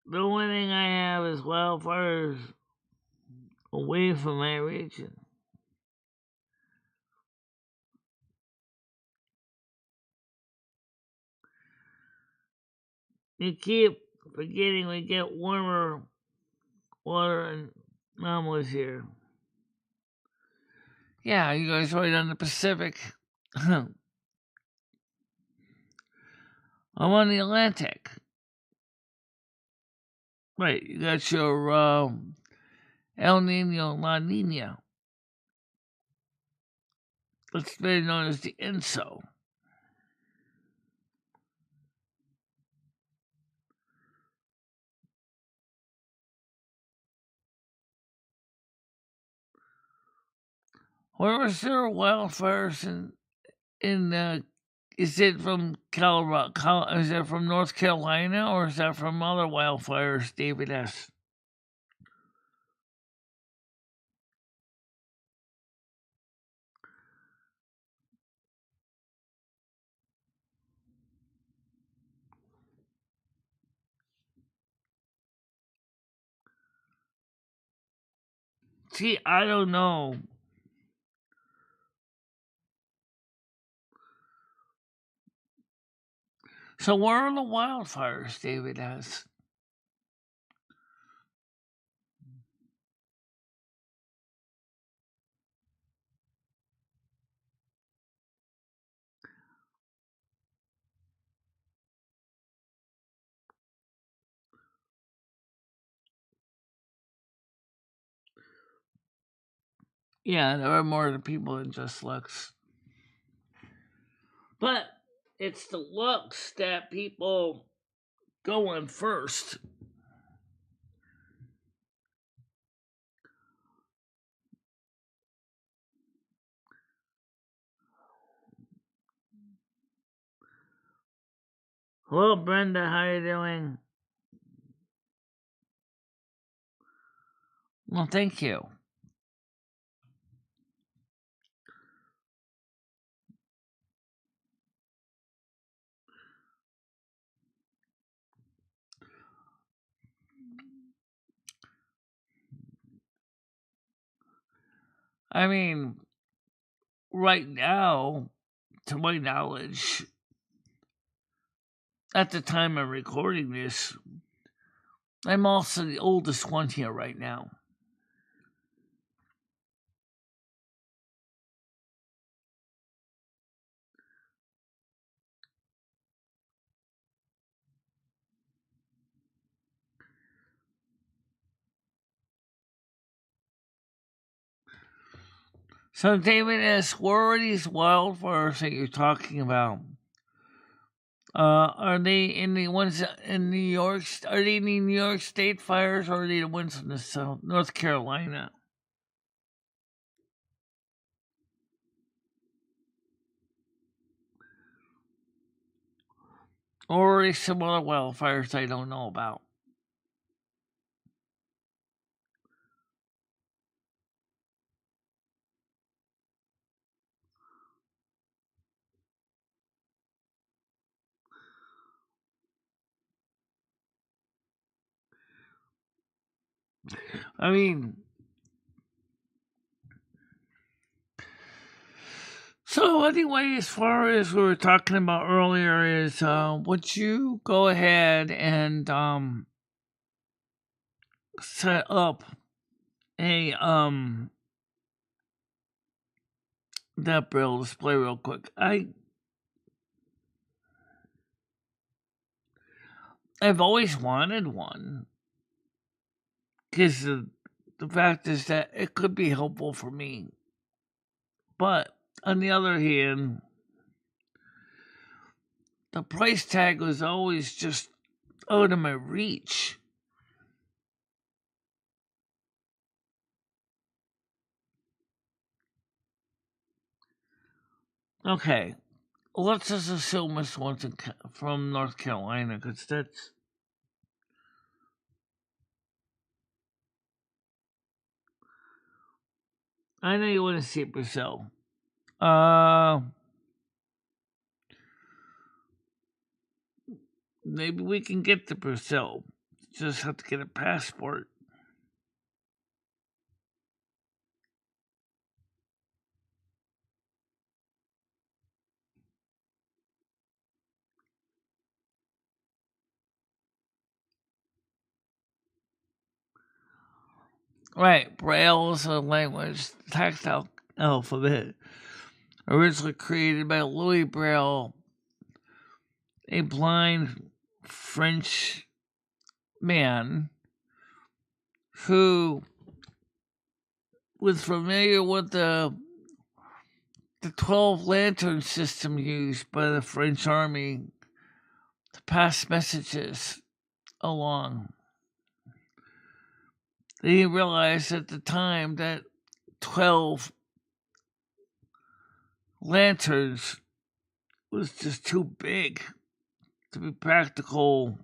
[SPEAKER 1] The only thing I have is wildfires away from my region. You keep forgetting we get warmer water and anomalies here. Yeah, you guys right on the Pacific. I'm on the Atlantic. Right, you got your El Nino, La Nina. It's better known as the INSO. Where was there wildfires in is it from Colorado? Is that from North Carolina or is that from other wildfires, David S? See, I don't know. So where are the wildfires, David S? Yeah, there are more people than just looks. But it's the looks that people go on first. Hello, Brenda. How you doing? Well, thank you. I mean, right now, to my knowledge, at the time I'm recording this, I'm also the oldest one here right now. So, David S., where are these wildfires that you're talking about? Are they in the ones in New York? Are they in the New York State fires, or are they the ones in the South, North Carolina? Or are they some other wildfires I don't know about? I mean, so anyway, as far as we were talking about earlier, is would you go ahead and set up a that braille display real quick? I've always wanted one because the fact is that it could be helpful for me, but on the other hand, the price tag was always just out of my reach. Okay, let's just assume this one's from North Carolina, because that's. I know you want to see it, Brazil. Maybe we can get to Brazil. Just have to get a passport. Right, Braille is a language, tactile alphabet, originally created by Louis Braille, a blind French man who was familiar with the 12 lantern system used by the French army to pass messages along. He realized at the time that 12 lanterns was just too big to be practical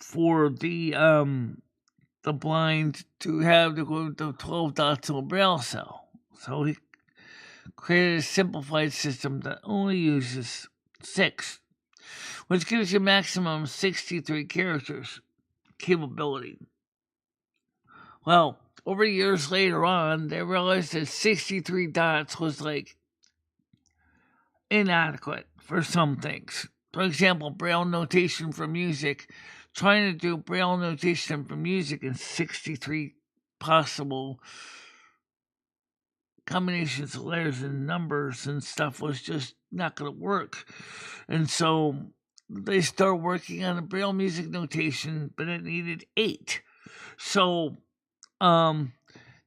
[SPEAKER 1] for the blind to have the 12 dots in a braille cell. So he created a simplified system that only uses 6, which gives you maximum 63 characters capability. Well, over years later on, they realized that 63 dots was like inadequate for some things. For example, Braille notation for music. Trying to do Braille notation for music in 63 possible combinations of letters and numbers and stuff was just not going to work. And so they started working on a Braille music notation, but it needed 8. So then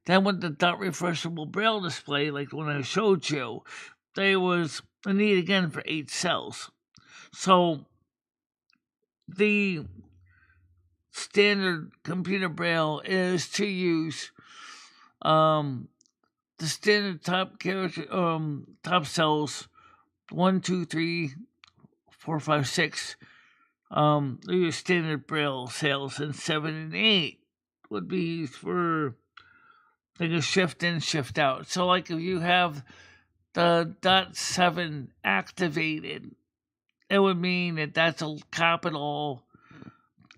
[SPEAKER 1] with the dot refreshable Braille display, like the one I showed you, there was a need again for 8 cells. So the standard computer Braille is to use the standard top character top cells 1, 2, 3, 4, 5, 6. Your standard Braille cells, and 7 and 8 would be used for like a shift in, shift out. So like if you have the .7 activated, it would mean that that's a capital,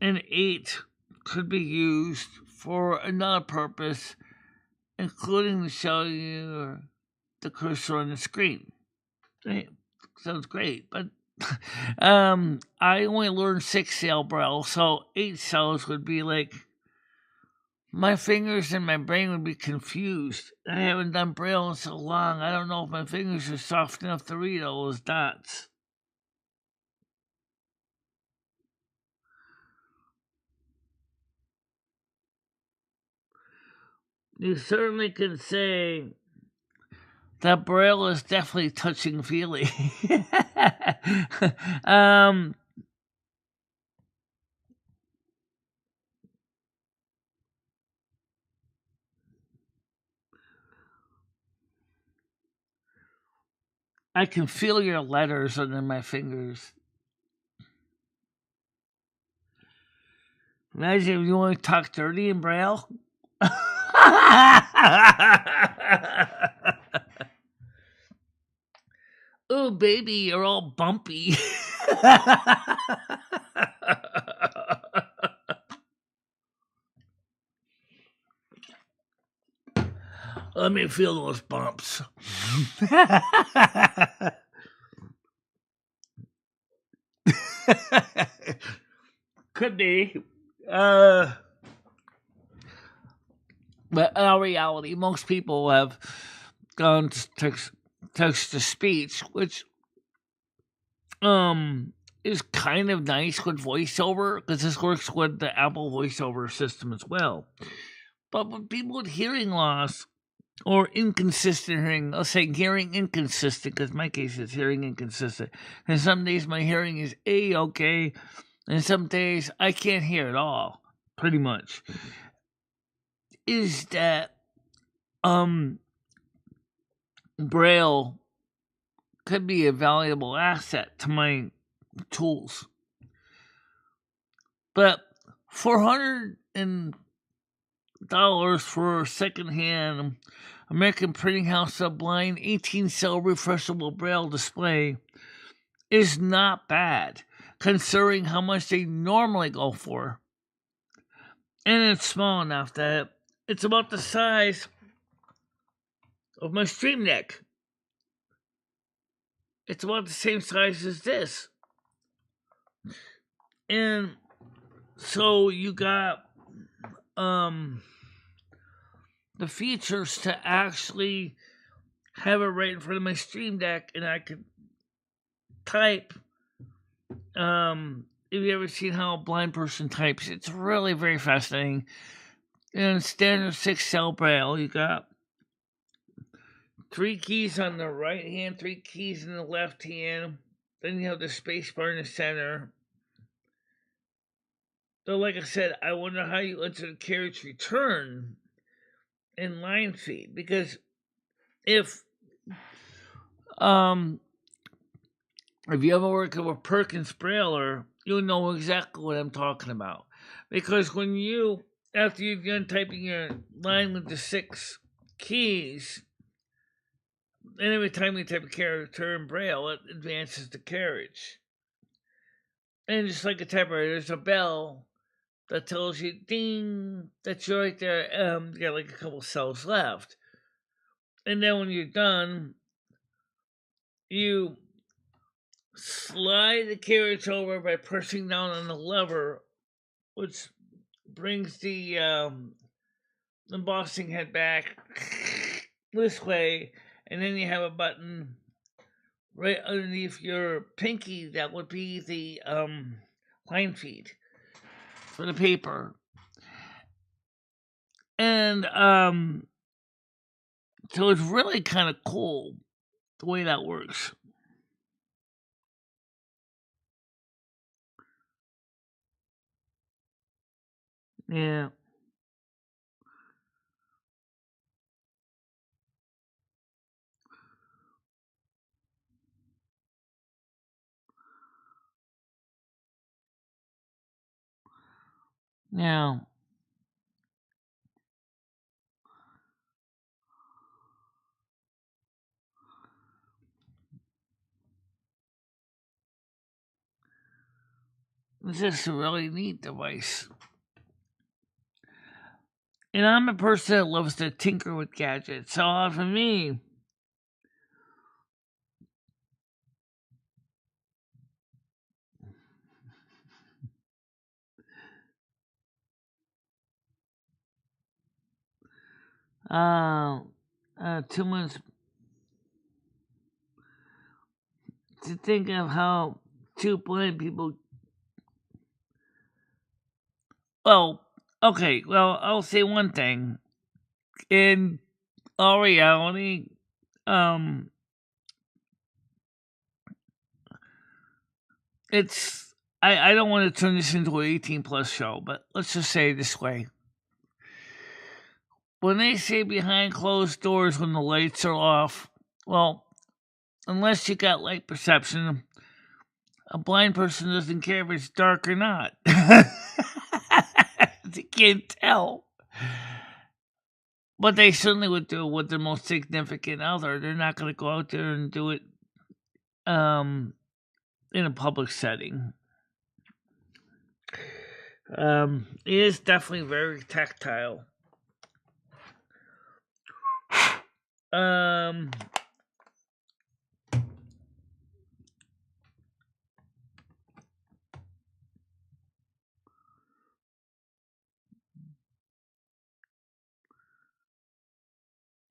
[SPEAKER 1] and 8 could be used for another purpose, including to show you the cursor on the screen. Hey, sounds great, but I only learned 6 cell Braille, so 8 cells would be like my fingers and my brain would be confused. I haven't done Braille in so long, I don't know if my fingers are soft enough to read all those dots. You certainly can say that Braille is definitely touching feely. I can feel your letters under my fingers. Imagine if you want to talk dirty in Braille. Oh, baby, you're all bumpy. Let me feel those bumps. Could be. But in all reality, most people have gone to text to speech, which is kind of nice with voiceover, because this works with the Apple voiceover system as well. But with people with hearing loss or inconsistent hearing, I'll say hearing inconsistent, because my case is hearing inconsistent. And some days my hearing is A-okay, and some days I can't hear at all, pretty much. Is that Braille could be a valuable asset to my tools. But $400 for a secondhand American Printing House Sublime 18-cell refreshable Braille display is not bad, considering how much they normally go for. And it's small enough that it's about the size of my Stream Deck. It's about the same size as this. And so you got the features to actually have it right in front of my Stream Deck, and I could type. If you ever seen how a blind person types, it's really very fascinating. And standard 6-cell Braille, you got 3 keys on the right hand, 3 keys in the left hand. Then you have the space bar in the center. So, like I said, I wonder how you enter the carriage return in line feed, because if you ever work with a Perkins Brailer, you'll know exactly what I'm talking about. Because when you, after you've done typing your line with the 6 keys, and every time you type a character in Braille, it advances the carriage. And just like a typewriter, there's a bell that tells you, ding, that you're right there. You got like a couple cells left. And then when you're done, you slide the carriage over by pressing down on the lever, which brings the embossing head back this way, and then you have a button right underneath your pinky that would be the line feed for the paper. And so it's really kind of cool the way that works. Yeah. Now, this is a really neat device. And I'm a person that loves to tinker with gadgets. So for me, too much to think of how two blind people. Well, okay, well, I'll say one thing. In all reality, it's I don't want to turn this into an 18 plus show, but let's just say it this way. When they say behind closed doors when the lights are off, well, unless you got light perception, a blind person doesn't care if it's dark or not. They can't tell. But they certainly would do it with their most significant other. They're not going to go out there and do it in a public setting. It is definitely very tactile.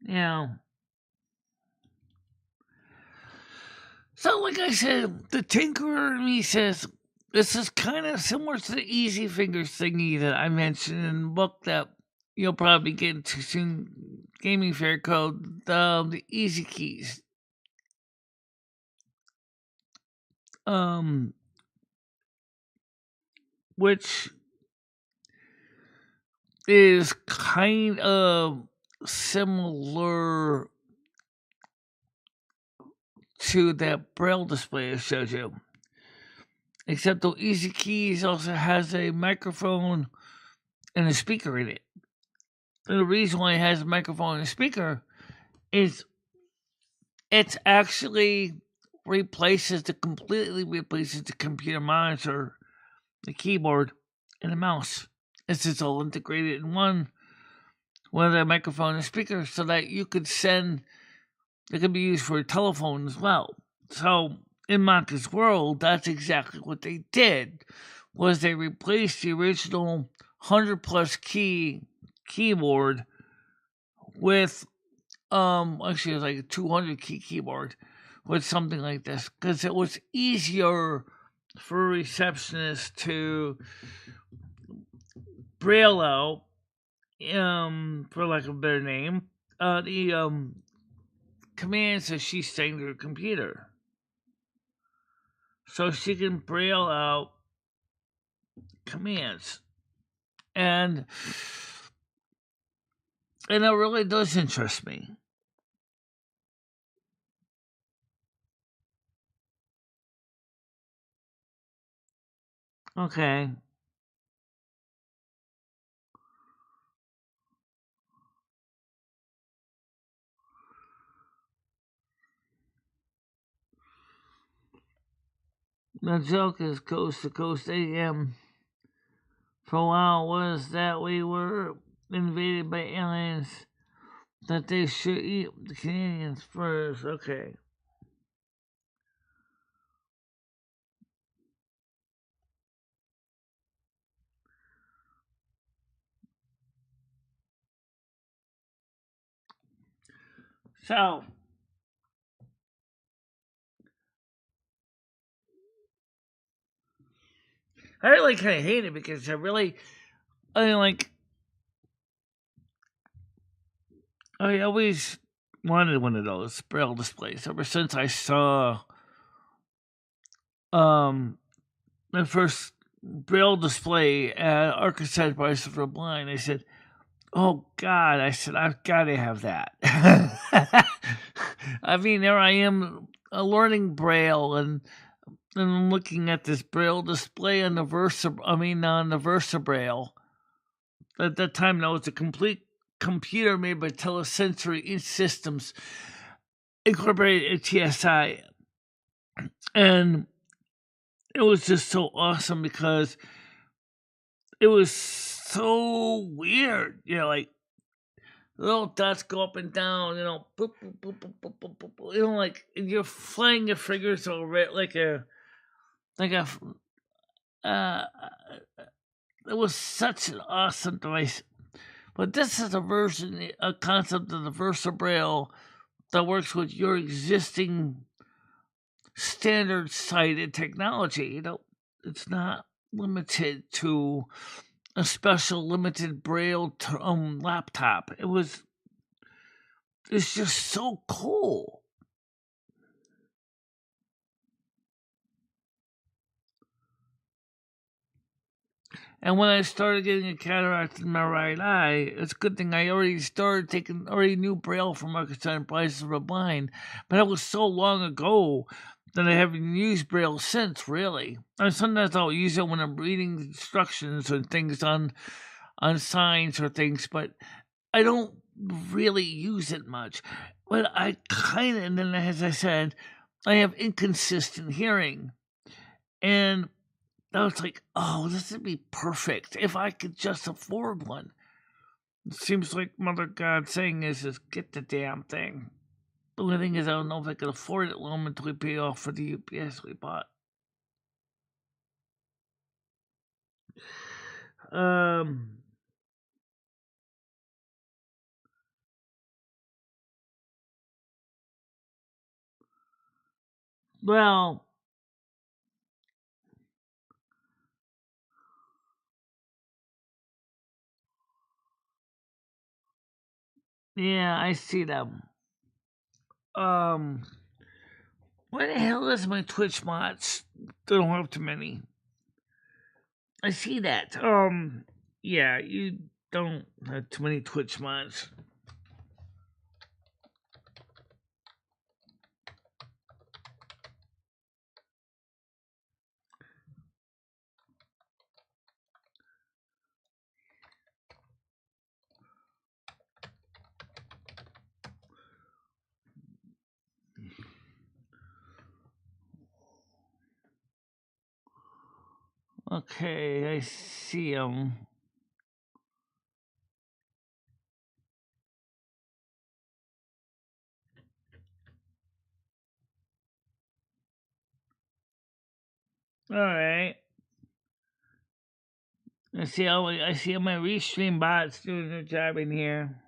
[SPEAKER 1] Yeah. So, like I said, the tinkerer in me says this is kind of similar to the easy fingers thingy that I mentioned in the book that you'll probably get into soon. Gaming Fair Code, the easy keys. Which is kind of similar to that braille display I showed you. Except the easy keys also has a microphone and a speaker in it. And the reason why it has a microphone and a speaker is it actually completely replaces the computer monitor, the keyboard, and the mouse. It's just all integrated in one with a microphone and speaker so that you could send, it could be used for a telephone as well. So in Maka's world, that's exactly what they did, was they replaced the original 100 plus key keyboard with actually it was like a 200 key keyboard with something like this because it was easier for a receptionist to braille out, for lack of a better name, the commands that she's saying to her computer. So she can braille out commands. And it really does interest me. Okay. The joke is Coast to Coast AM. For a while was that we were invaded by aliens, that they should eat the Canadians first. Okay. So, I really kind of hate it because I always wanted one of those braille displays ever since I saw my first braille display at Arkansas Price for Blind. I said, "Oh God!" I said, "I've got to have that." I mean, there I am learning braille and I'm looking at this braille display on the Versa Braille. At that time, that was a complete computer made by Telesensory Systems, incorporated at TSI. And it was just so awesome because it was so weird. Like little dots go up and down, boop, boop, boop, boop, boop, boop, boop, boop, like you're flying your fingers over it like a, it was such an awesome device. But this is a concept of the Versa Braille that works with your existing standard sighted technology. It's not limited to a special limited Braille laptop. It's just so cool. And when I started getting a cataract in my right eye, it's a good thing I already started taking, already knew Braille from Arkansas and Prices for the Blind. But that was so long ago that I haven't used Braille since, really. And sometimes I'll use it when I'm reading instructions or things on signs or things, but I don't really use it much. But I kind of, and then as I said, I have inconsistent hearing. And I was like, oh, this would be perfect if I could just afford one. It seems like Mother God saying is just get the damn thing. The only thing is I don't know if I can afford it long until we pay off for the UPS we bought. Well, yeah, I see them. Where the hell is my Twitch mods? They don't have too many. I see that. Yeah, you don't have too many Twitch mods. Okay, I see them. All right. I see how my restream bots doing their job in here.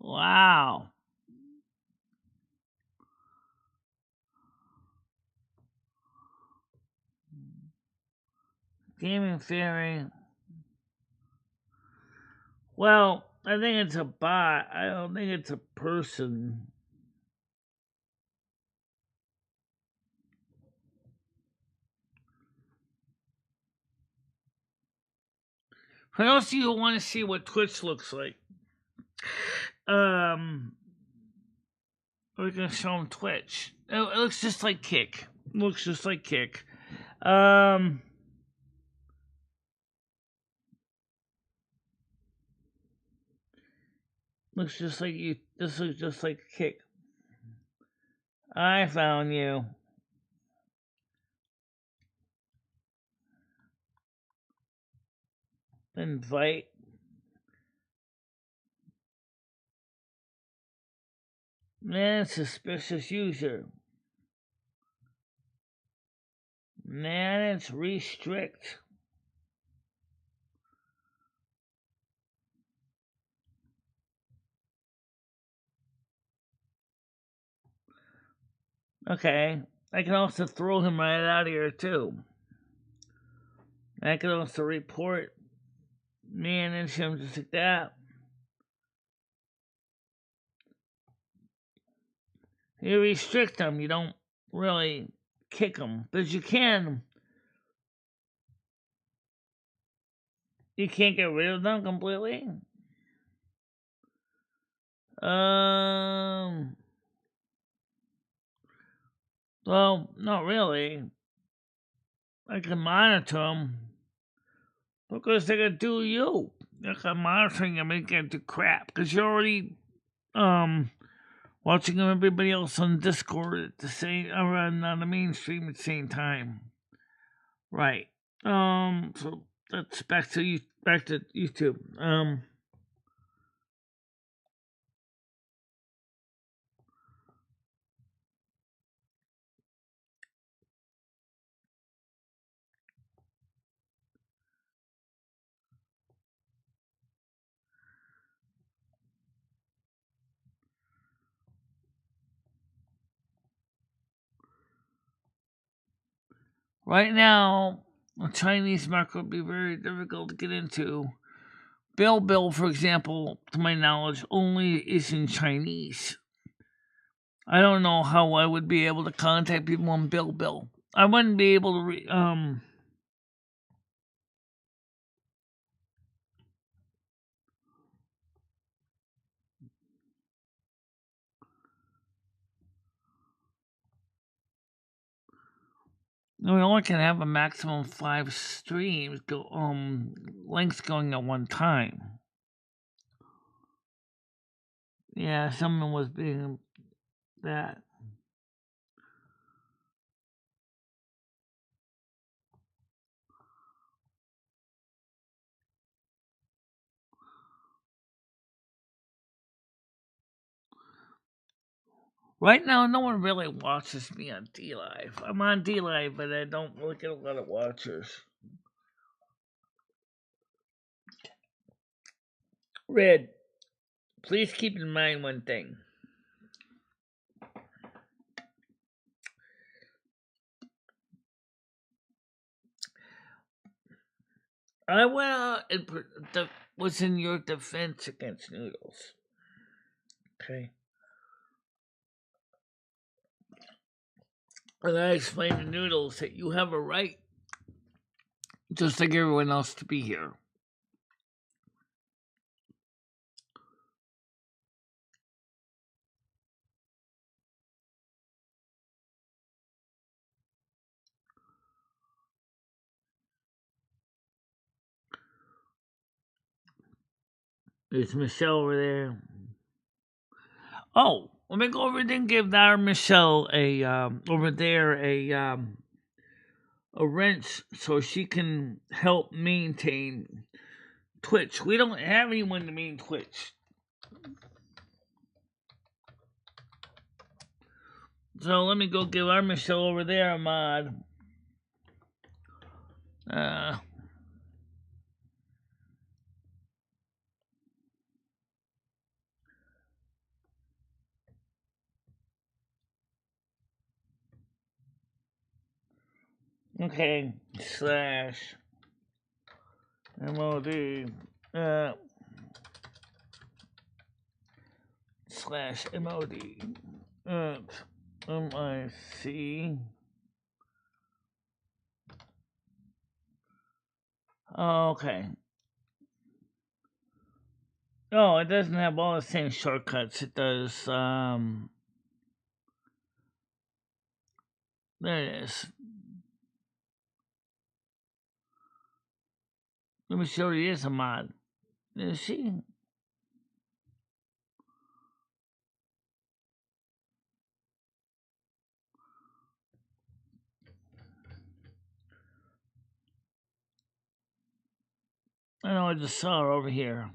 [SPEAKER 1] Wow. Gaming Theory. Well, I think it's a bot. I don't think it's a person. For those of you who want to see what Twitch looks like, we're gonna show them Twitch. It looks just like Kick. Looks just like Kick. Looks just like you. This looks just like Kick. I found you. Invite. Man, suspicious user. Manage restrict. Okay. I can also throw him right out of here too. I can also report manage him just like that. You restrict them, you don't really kick them. But you can. You can't get rid of them completely. Well, not really. I can monitor them because they can do you. I can monitoring them and can't do crap because you're already watching everybody else on Discord at the same around on the mainstream at the same time. Right. So that's back to YouTube. Right now, the Chinese market would be very difficult to get into Bill, for example, to my knowledge, only is in Chinese. I don't know how I would be able to contact people on Bill. I wouldn't be able to we only can have a maximum 5 streams lengths going at one time. Yeah, someone was being that. Right now, no one really watches me on D-Live. I'm on D-Live, but I don't really get a lot of watchers. Red, please keep in mind one thing. I went out and was in your defense against Noodles. Okay. And I explained to Noodles that you have a right, just like everyone else, to be here. There's Michelle over there. Oh, let me go over there and give our Michelle over there a wrench so she can help maintain Twitch. We don't have anyone to maintain Twitch. So let me go give our Michelle over there a mod. Okay, slash MOD slash MOD MIC. Okay. Oh, it doesn't have all the same shortcuts. It does, there it is. Let me show you this a mod. Is she? I know I just saw her over here.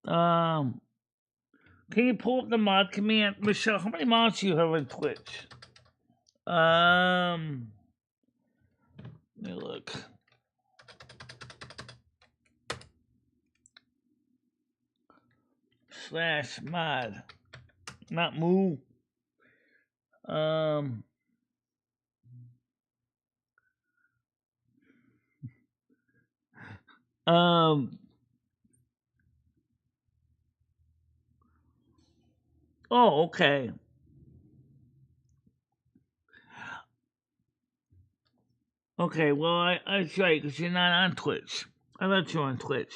[SPEAKER 1] Can you pull up the mod command? Michelle, how many mods do you have on Twitch? Let me look. Slash mod. Not moo. Oh, okay. Okay, well, that's right, because you're not on Twitch. I thought you were on Twitch.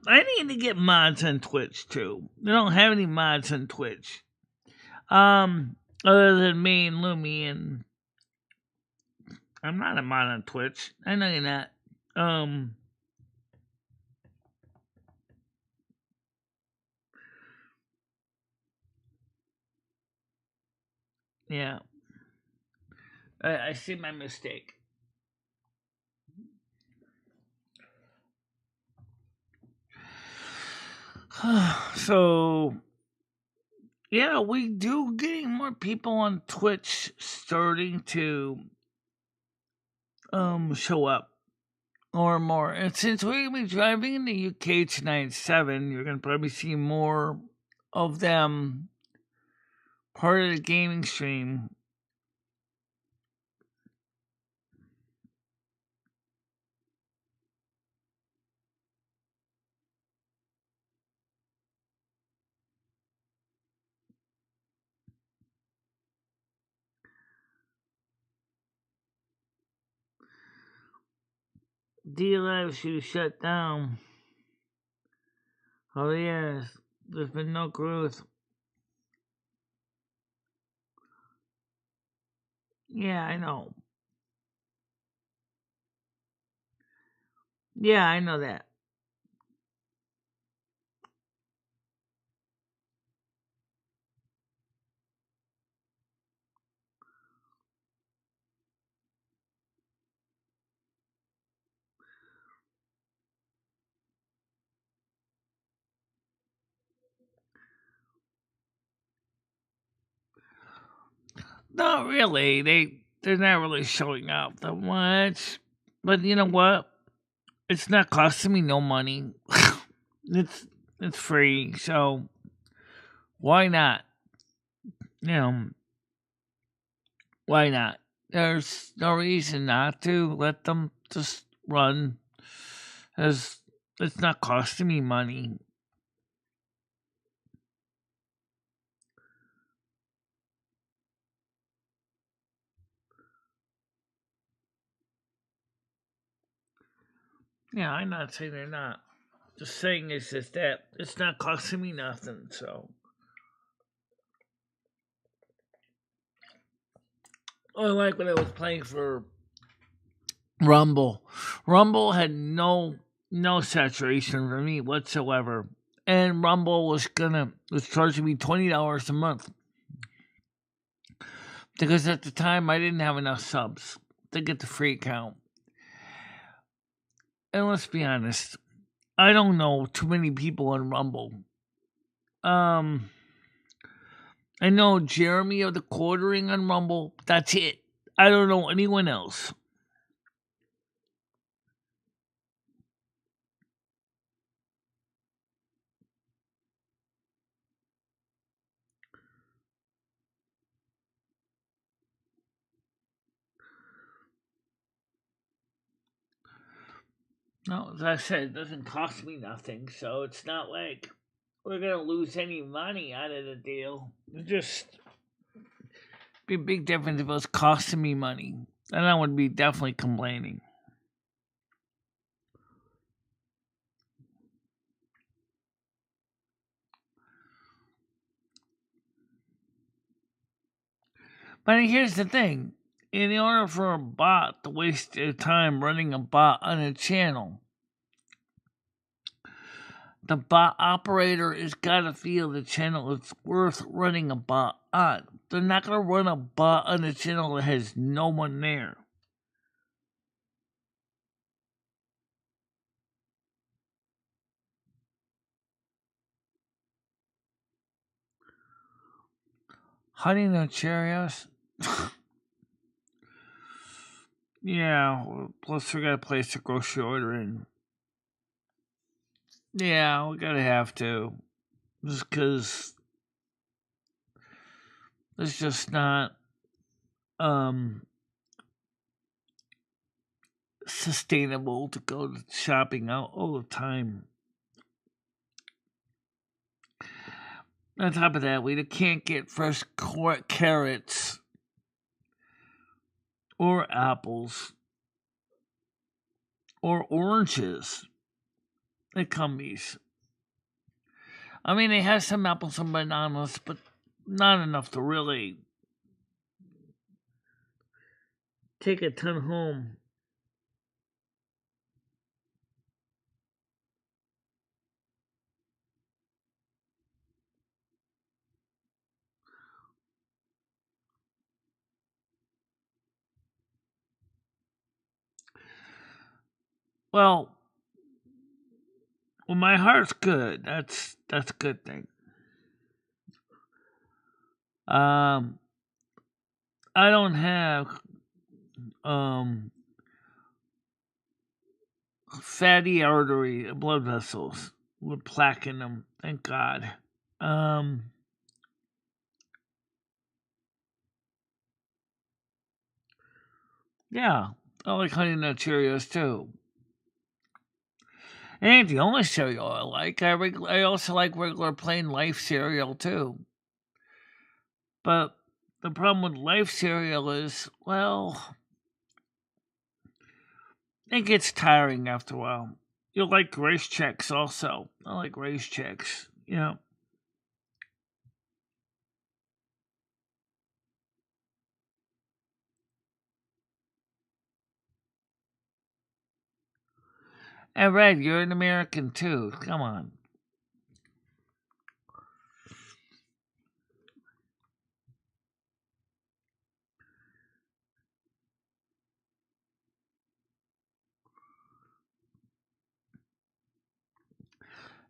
[SPEAKER 1] I need to get mods on Twitch, too. They don't have any mods on Twitch. Other than me and Lumi, and I'm not a mod on Twitch. I know you're not. Yeah. I see my mistake. So, yeah, we do getting more people on Twitch starting to show up more and more. And since we're gonna be driving in the UK tonight at 7, you're gonna probably see more of them part of the gaming stream. D-Live should shut down. Oh yes, there's been no growth. Yeah, I know. Yeah, I know that. Not really. They're not really showing up that much. But you know what? It's not costing me no money. it's it's free, so why not? You know, why not? There's no reason not to let them just run, as it's not costing me money. Yeah, I'm not saying they're not. Just saying it's just that it's not costing me nothing. So I like when I was playing for Rumble. Rumble had no saturation for me whatsoever, and Rumble was charging me $20 a month because at the time I didn't have enough subs to get the free account. And let's be honest, I don't know too many people on Rumble. Um, I know Jeremy of the Quartering on Rumble. That's it. I don't know anyone else. No, as I said, it doesn't cost me nothing, so it's not like we're gonna lose any money out of the deal. It just be a big difference if it was costing me money. Then I would be definitely complaining. But here's the thing. In order for a bot to waste their time running a bot on a channel, the bot operator has got to feel the channel is worth running a bot on. They're not going to run a bot on a channel that has no one there. Honey Nut Cheerios? Yeah, plus we got a place to grocery order in. Yeah, we gotta have to. Just because it's just not sustainable to go shopping out all the time. On top of that, we can't get fresh carrots or apples or oranges at Cumbies. I mean, they have some apples and bananas, but not enough to really take a ton home. Well, my heart's good. That's a good thing. Um, I don't have fatty artery blood vessels with plaque in them. Thank God. Um, yeah, I like Honey Nut Cheerios too. It ain't the only cereal I like. I also like regular plain Life cereal too. But the problem with Life cereal is, well, It gets tiring after a while. You'll like race checks also. I like race checks. Yeah. And Red, you're an American too. Come on.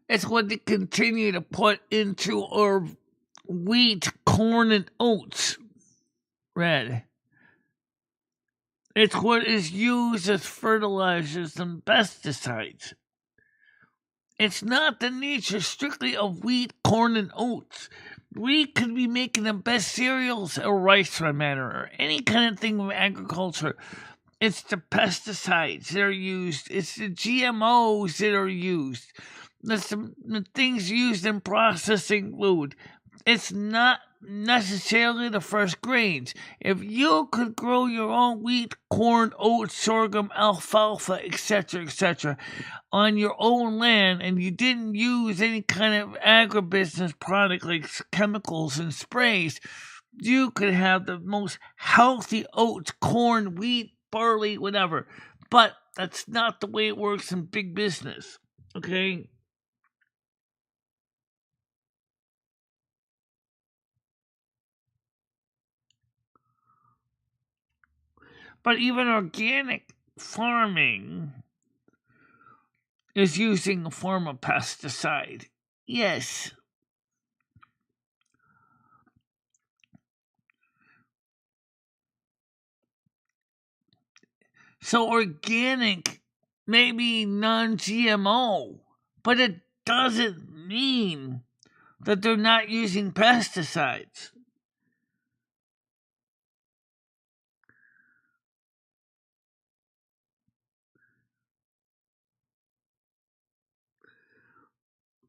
[SPEAKER 1] It's what they continue to put into our wheat, corn, and oats. Red. It's what is used as fertilizers and pesticides. It's not the nature strictly of wheat, corn, and oats. We could be making the best cereals or rice for that matter, or any kind of thing with agriculture. It's the pesticides that are used. It's the GMOs that are used. It's the things used in processing food. It's not necessarily the fresh grains. If you could grow your own wheat, corn, oats, sorghum, alfalfa, etc., on your own land and you didn't use any kind of agribusiness product like chemicals and sprays, you could have the most healthy oats, corn, wheat, barley, whatever. But that's not the way it works in big business. Okay? But even organic farming is using a form of pesticide. Yes. So organic may be non-GMO, but it doesn't mean that they're not using pesticides.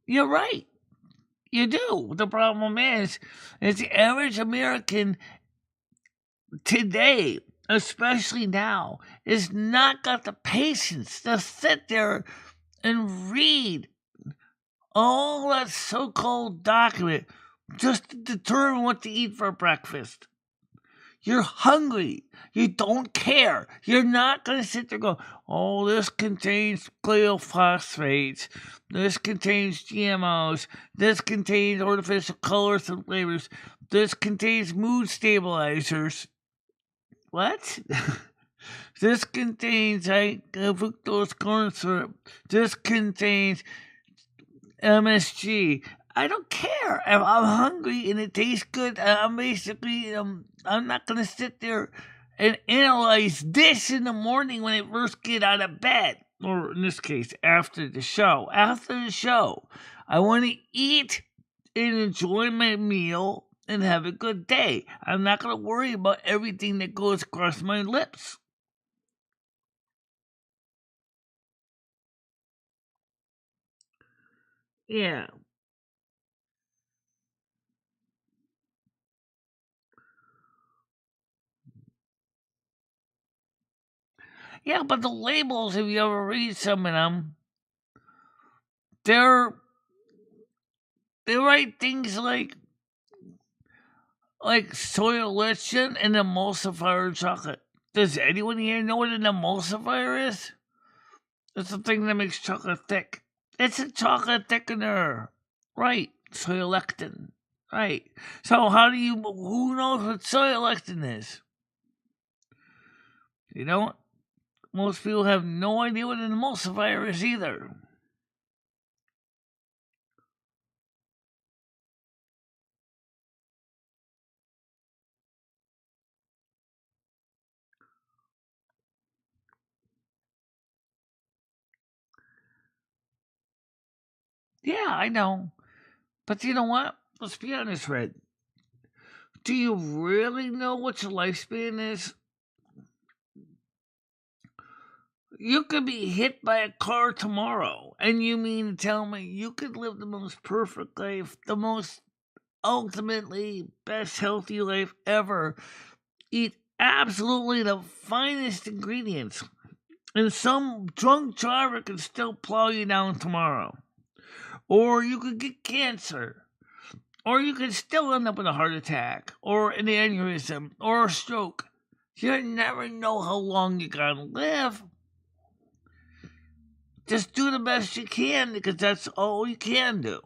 [SPEAKER 1] You're right. You do. The problem is the average American today, especially now, is not got the patience to sit there and read all that so-called document just to determine what to eat for breakfast. You're hungry. You don't care. You're not going to sit there and go, oh, this contains glyphosates. This contains GMOs. This contains artificial colors and flavors. This contains mood stabilizers. What? This contains fructose corn syrup. This contains MSG. I don't care if I'm hungry and it tastes good. I'm basically I'm not gonna sit there and analyze this in the morning when I first get out of bed, or in this case, after the show. After the show, I want to eat and enjoy my meal and have a good day. I'm not gonna worry about everything that goes across my lips. Yeah. Yeah, but the labels, if you ever read some of them, they're they write things like soy lecithin and emulsifier chocolate. Does anyone here know what an emulsifier is? It's the thing that makes chocolate thick. It's a chocolate thickener. Right. Soy lecithin. Right. So who knows what soy lecithin is? You know what? Most people have no idea what an emulsifier is either. Yeah, I know. But you know what? Let's be honest, Red. Do you really know what your lifespan is? You could be hit by a car tomorrow, and you mean to tell me you could live the most perfect life, the most ultimately best healthy life ever, eat absolutely the finest ingredients, And some drunk driver could still plow you down tomorrow. Or you could get cancer. Or you could still end up with a heart attack. Or an aneurysm. Or a stroke. You never know how long you're going to live. Just do the best you can because that's all you can do.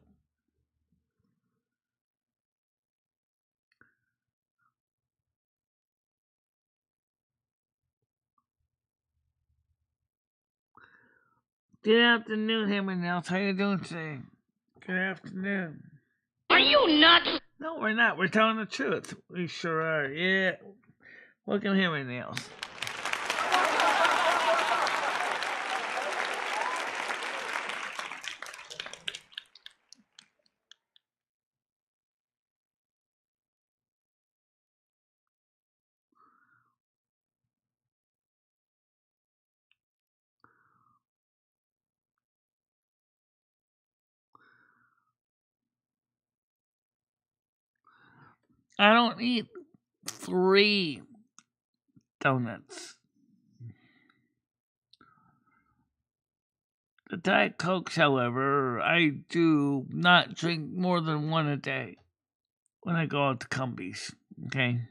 [SPEAKER 1] Good afternoon, Hammer Nails. How you doing today? Good afternoon.
[SPEAKER 2] Are you nuts?
[SPEAKER 1] No, we're not. We're telling the truth. We sure are. Yeah. Welcome, Hammer Nails. I don't eat 3 donuts. The Diet Cokes, however, I do not drink more than 1 a day when I go out to Cumbies, okay?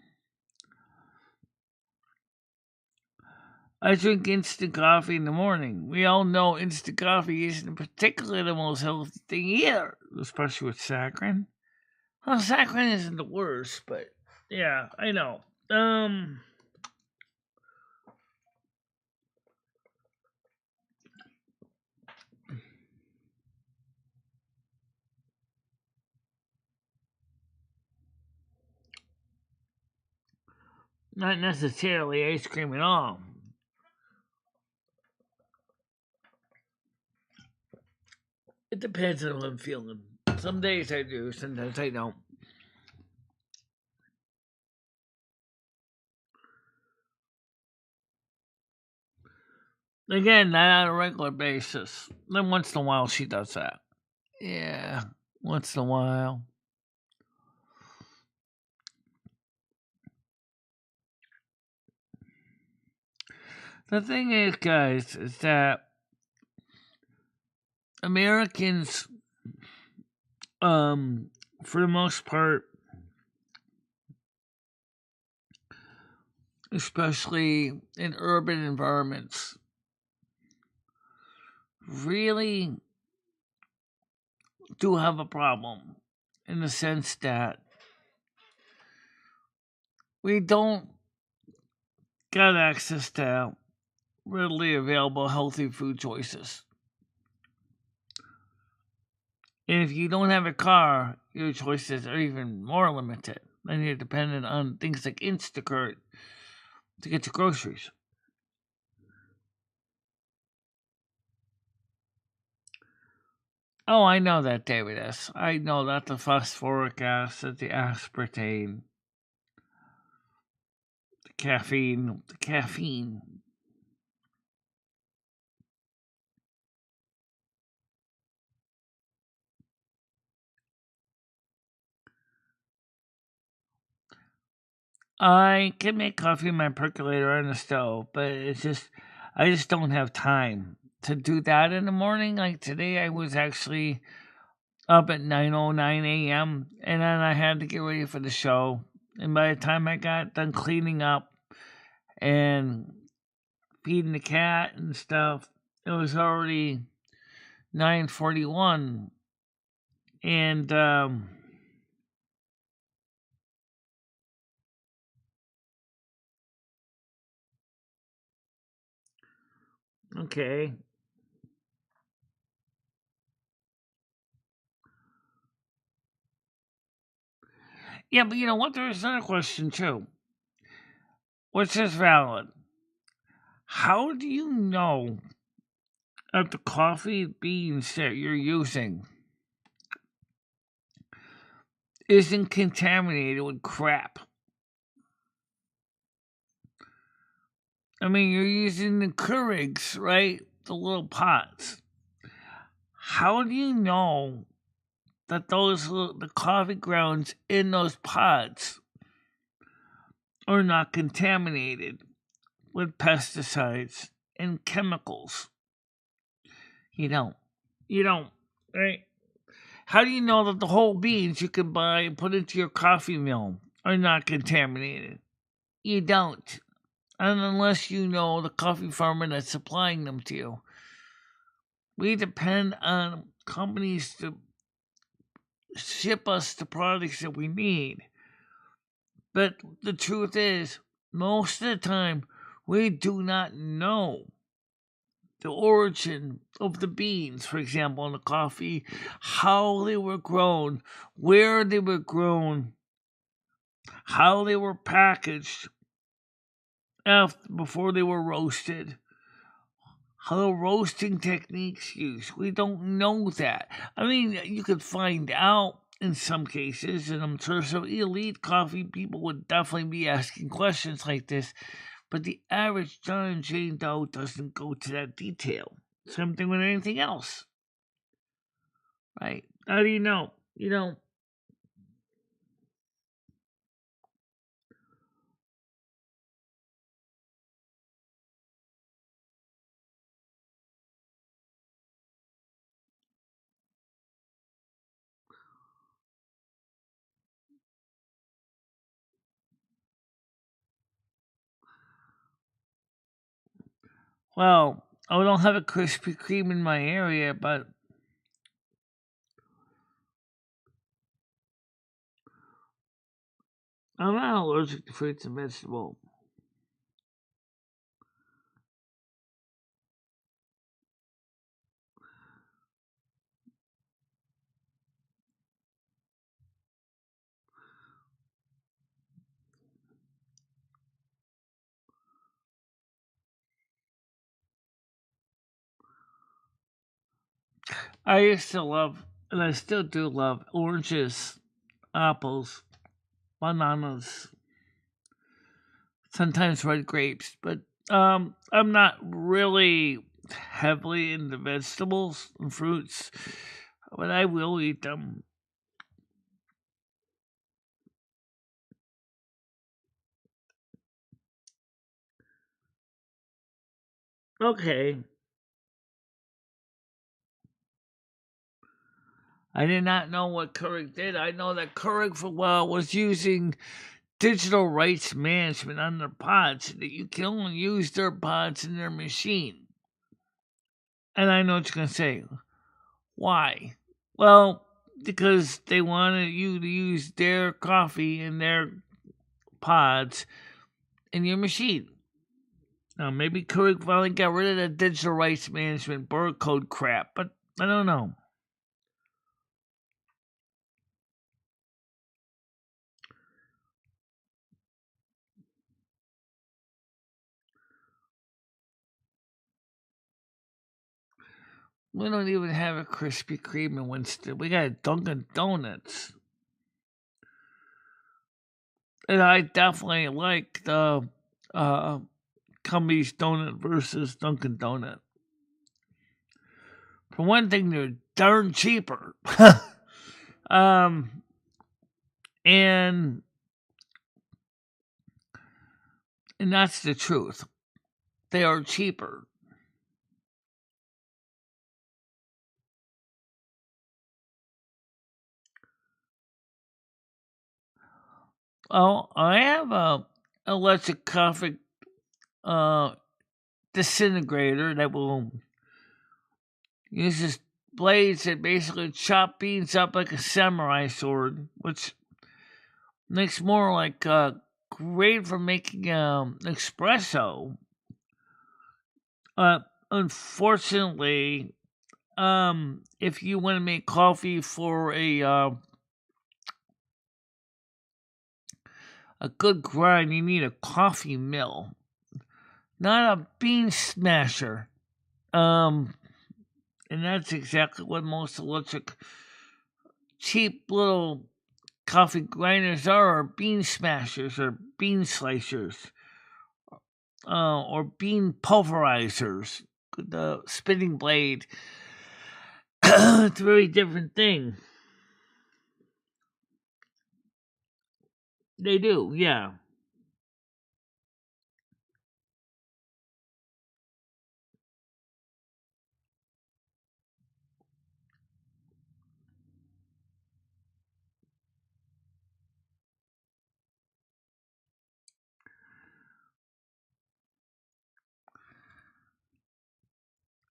[SPEAKER 1] I drink instant coffee in the morning. We all know instant coffee isn't particularly the most healthy thing either, especially with saccharin. Well, saccharin isn't the worst, but yeah, I know. Not necessarily ice cream at all. It depends on how I'm feeling. Some days I do, sometimes I don't. Again, not on a regular basis. Then once in a while she does that. Yeah, once in a while. The thing is, guys, is that Americans, for the most part, especially in urban environments, really do have a problem in the sense that we don't got access to readily available healthy food choices. And if you don't have a car, your choices are even more limited. Then you're dependent on things like Instacart to get your groceries. Oh, I know that, David S. I know that the phosphoric acid, the aspartame, the caffeine. I can make coffee in my percolator on the stove, but I just don't have time to do that in the morning. Like today, I was actually up at 9:09 a.m. and then I had to get ready for the show. And by the time I got done cleaning up and feeding the cat and stuff, it was already 9:41. And okay. Yeah, but you know what? There's another question too, which is valid. How do you know that the coffee beans that you're using isn't contaminated with crap? I mean, you're using the Keurigs, right? The little pots. How do you know that the coffee grounds in those pots are not contaminated with pesticides and chemicals. You don't. You don't, right? How do you know that the whole beans you can buy and put into your coffee mill are not contaminated? You don't. And unless you know the coffee farmer that's supplying them to you. We depend on companies to ship us the products that we need. But the truth is, most of the time, we do not know the origin of the beans, for example, in the coffee, how they were grown, where they were grown, how they were packaged before they were roasted, how the roasting techniques used. We don't know that. I mean, you could find out in some cases, and I'm sure some elite coffee people would definitely be asking questions like this, but the average John and Jane Doe doesn't go to that detail. Same thing with anything else. Right? How do you know? You know, well, I don't have a Krispy Kreme in my area, but I'm not allergic to fruits and vegetables. I used to love, and I still do love, oranges, apples, bananas, sometimes red grapes, but I'm not really heavily into vegetables and fruits, but I will eat them. Okay. I did not know what Keurig did. I know that Keurig for a while was using digital rights management on their pods, that you can only use their pods in their machine. And I know what you're going to say. Why? Well, because they wanted you to use their coffee in their pods in your machine. Now, maybe Keurig finally got rid of that digital rights management barcode crap, but I don't know. We don't even have a Krispy Kreme in Winston. We got Dunkin' Donuts. And I definitely like the Cumbie's Donut versus Dunkin' Donut. For one thing, they're darn cheaper. um, and and that's the truth. They are cheaper. Oh, I have a electric coffee uh, disintegrator that will use this blades that basically chop beans up like a samurai sword, which makes more like great for making espresso. Unfortunately, if you want to make coffee for a good grind, you need a coffee mill, not a bean smasher. Um, and that's exactly what most electric cheap little coffee grinders are bean smashers or bean slicers, or bean pulverizers. The spinning blade. It's a very different thing. They do, yeah.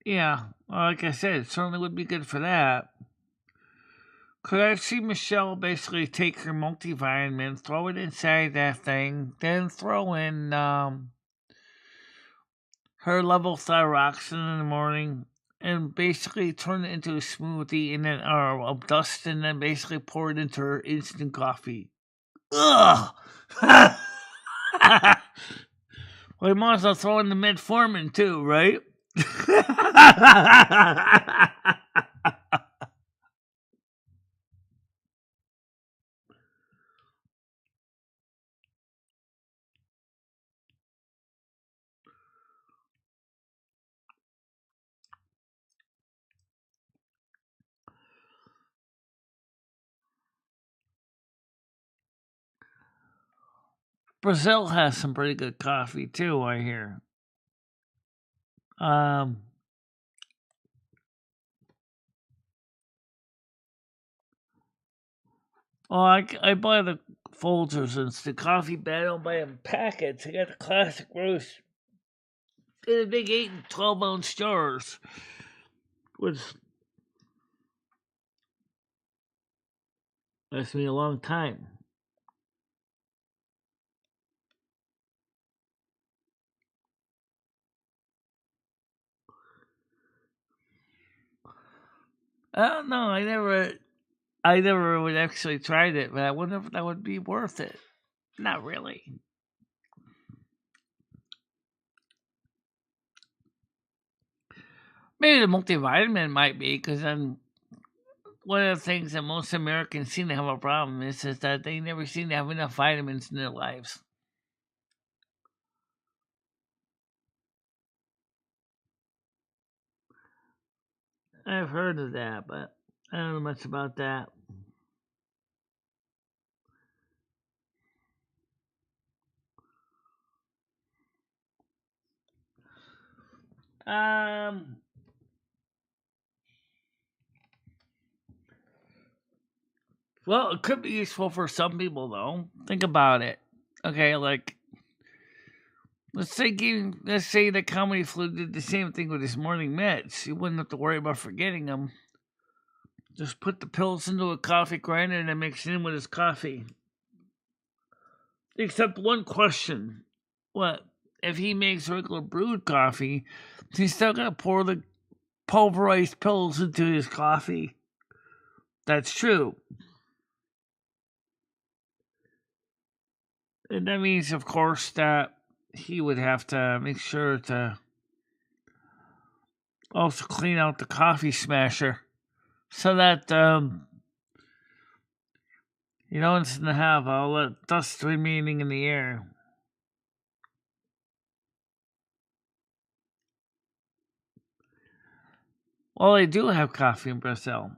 [SPEAKER 1] Yeah, like I said, it certainly would be good for that. Could I see Michelle basically take her multivitamin, throw it inside that thing, then throw in her levothyroxine in the morning, and basically turn it into a smoothie, and then of dust, and then basically pour it into her instant coffee. Ugh. Well, you might as well throw in the metformin too, right? Brazil has some pretty good coffee too, I hear. Um, well, I buy the Folgers and it's the coffee bag. I don't buy them packets. I got the classic roast in the big 8 and 12-ounce jars, which lasts me a long time. I don't know. I never would actually tried it, but I wonder if that would be worth it. Not really. Maybe the multivitamin might be, because then one of the things that most Americans seem to have a problem is that they never seem to have enough vitamins in their lives. I've heard of that, but I don't know much about that. Um, well, it could be useful for some people, though. Think about it. Okay, like let's say the comedy flu did the same thing with his morning meds. You wouldn't have to worry about forgetting them. Just put the pills into a coffee grinder and then mix it in with his coffee. Except one question: what if he makes regular brewed coffee? He's still gonna pour the pulverized pills into his coffee. That's true. And that means, of course, that he would have to make sure to also clean out the coffee smasher so that you don't have all that dust remaining in the air. Well, they do have coffee in Brazil.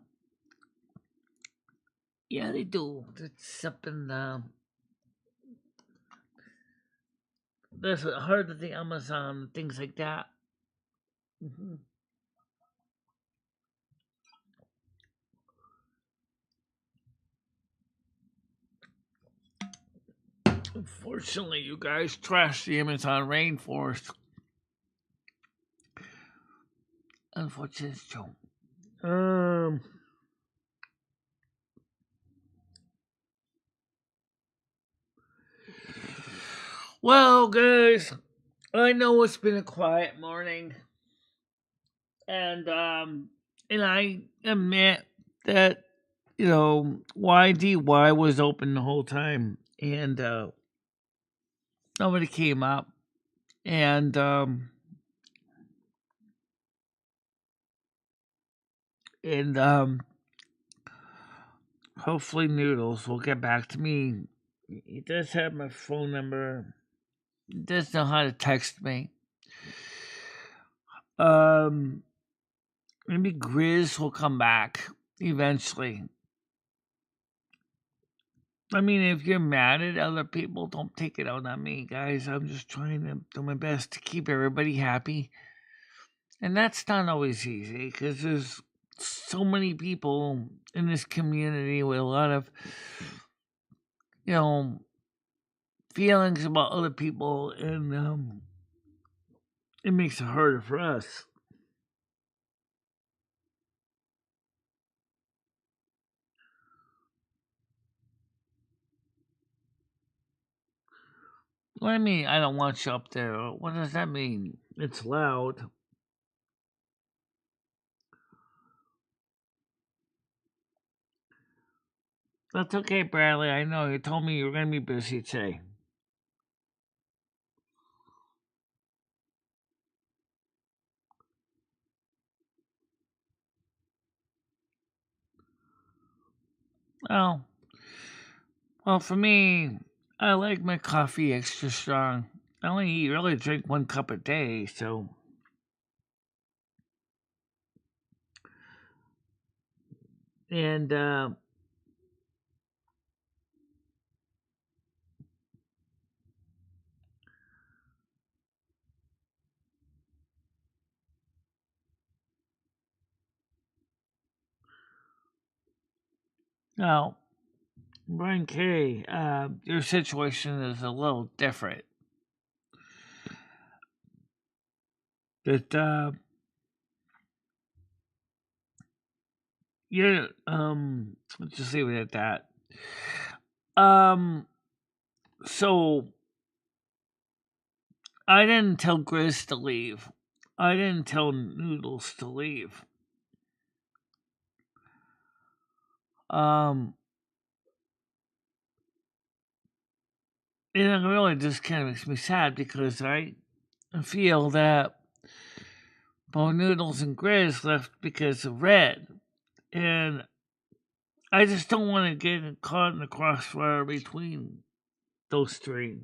[SPEAKER 1] Yeah, they do. It's up in there's heard of the Amazon, things like that. Mm-hmm. Unfortunately, you guys trash the Amazon rainforest. Unfortunately, it's true. Well, guys, I know it's been a quiet morning, and I admit that YDY was open the whole time, and nobody came up, and and hopefully Noodles will get back to me. He does have my phone number. He does know how to text me. Um, Maybe Grizz will come back eventually. I mean, if you're mad at other people, don't take it out on me, guys. I'm just trying to do my best to keep everybody happy. And that's not always easy because there's so many people in this community with a lot of, you know, feelings about other people, and it makes it harder for us. What do you mean I don't want you up there? What does that mean? It's loud. That's okay, Bradley. I know. You told me you were going to be busy today. Oh, well, for me, I like my coffee extra strong. I only really drink 1 cup a day, so. And, now, Brian K., your situation is a little different. That, you're, let's just leave it at that. So, I didn't tell Grizz to leave. I didn't tell Noodles to leave. And it really just kind of makes me sad because I feel that both Noodles and Grizz left because of Red. And I just don't want to get caught in the crossfire between those three.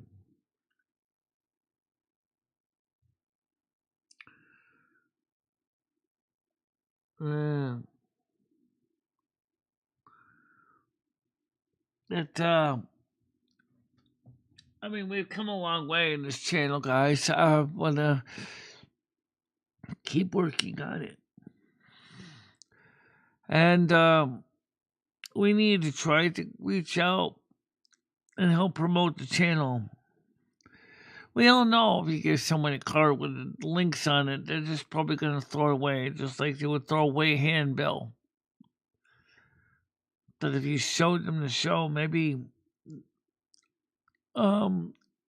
[SPEAKER 1] Uh, I mean, we've come a long way in this channel, guys. I want to keep working on it. And we need to try to reach out and help promote the channel. We all know if you give someone a card with links on it, they're just probably going to throw it away, just like they would throw away a handbill. But if you showed them the show, maybe,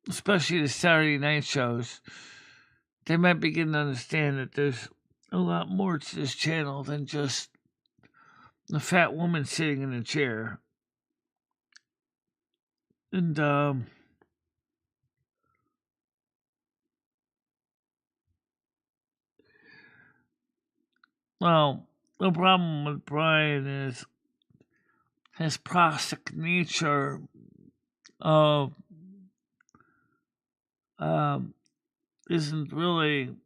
[SPEAKER 1] especially the Saturday night shows, they might begin to understand that there's a lot more to this channel than just a fat woman sitting in a chair. And, well, the problem with Brian is his prosaic nature of isn't really,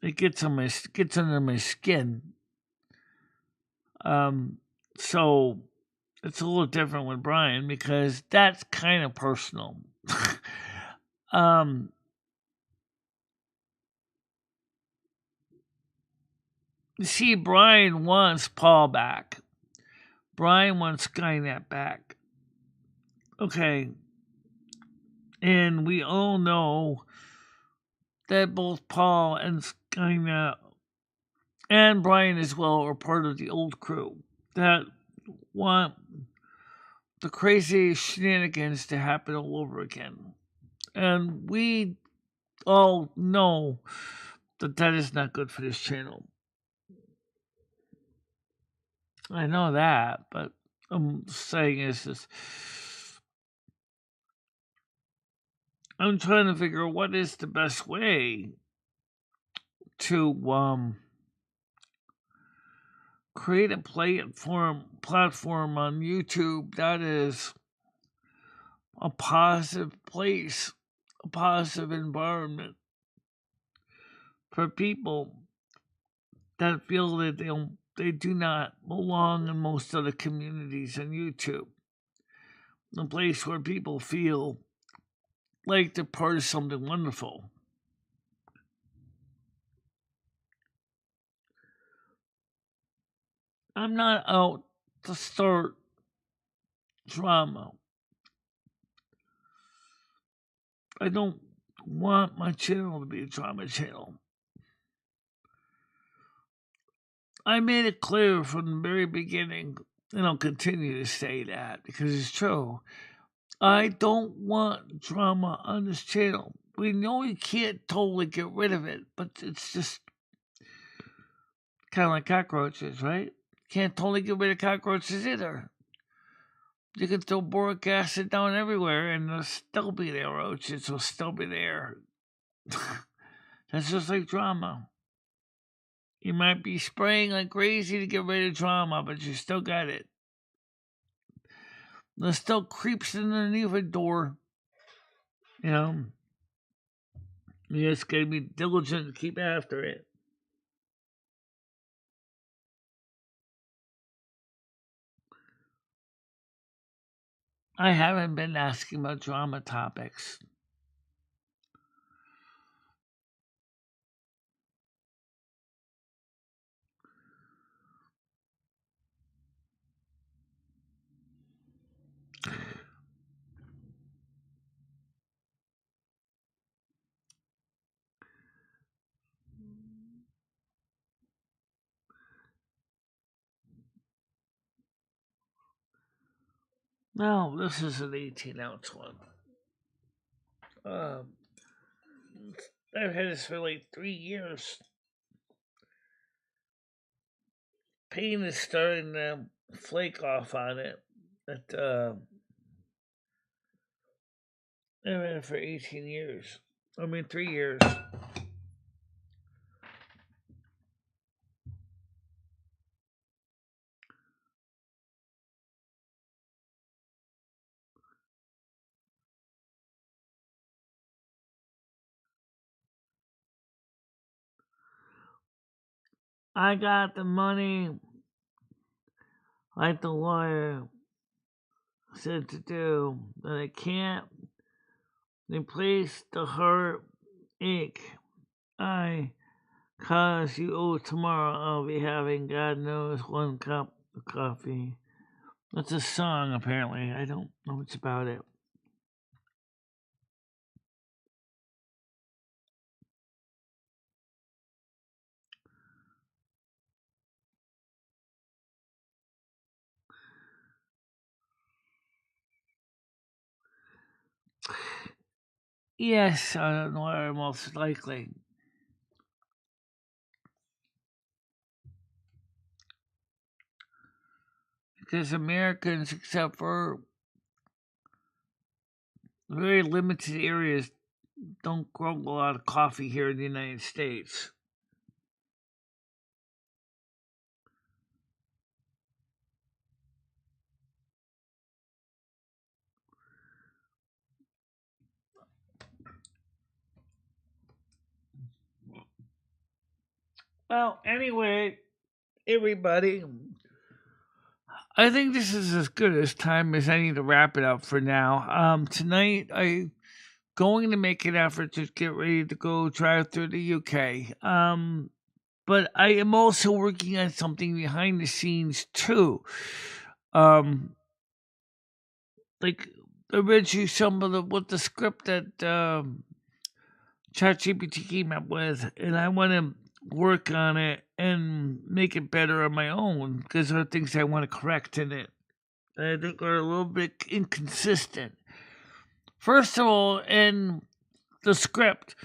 [SPEAKER 1] it gets under my skin. So it's a little different with Brian because that's kind of personal. You see, Brian wants Paul back. Brian wants Skynet back. Okay. And we all know that both Paul and Skynet and Brian as well are part of the old crew that want the crazy shenanigans to happen all over again. And we all know that that is not good for this channel. I know that, but I'm saying is I'm trying to figure out what is the best way to create a platform on YouTube that is a positive place, a positive environment for people that feel that they do not belong in most other communities on YouTube. A place where people feel like they're part of something wonderful. I'm not out to start drama. I don't want my channel to be a drama channel. I made it clear from the very beginning, and I'll continue to say that because it's true. I don't want drama on this channel. We know you can't totally get rid of it, but it's just kind of like cockroaches, right? Can't totally get rid of cockroaches either. You can throw boric acid down everywhere and they'll still be there. Roaches will still be there. That's just like drama. You might be spraying like crazy to get rid of drama, but you still got it. There's still creeps underneath a door. You know, you just gotta be diligent to keep after it. I haven't been asking about drama topics. No, this is an 18-ounce one. I've had this for like 3 years. Paint is starting to flake off on it. But I've had it for 18 years. 3 years. I got the money like the lawyer said to do, but I can't replace the heartache I cause you. Oh, tomorrow I'll be having, God knows, 1 cup of coffee. That's a song, apparently. I don't know much about it. Yes, I don't know, most likely. Because Americans, except for very limited areas, don't grow a lot of coffee here in the United States. Well, anyway, everybody, I think this is as good as time as any to wrap it up for now. Tonight, I'm going to make an effort to get ready to go drive through the UK. But I am also working on something behind the scenes too. Like I read you some of the script that ChatGPT came up with, and I want to work on it and make it better on my own because there are things I want to correct in it. I think are a little bit inconsistent. First of all, in the script,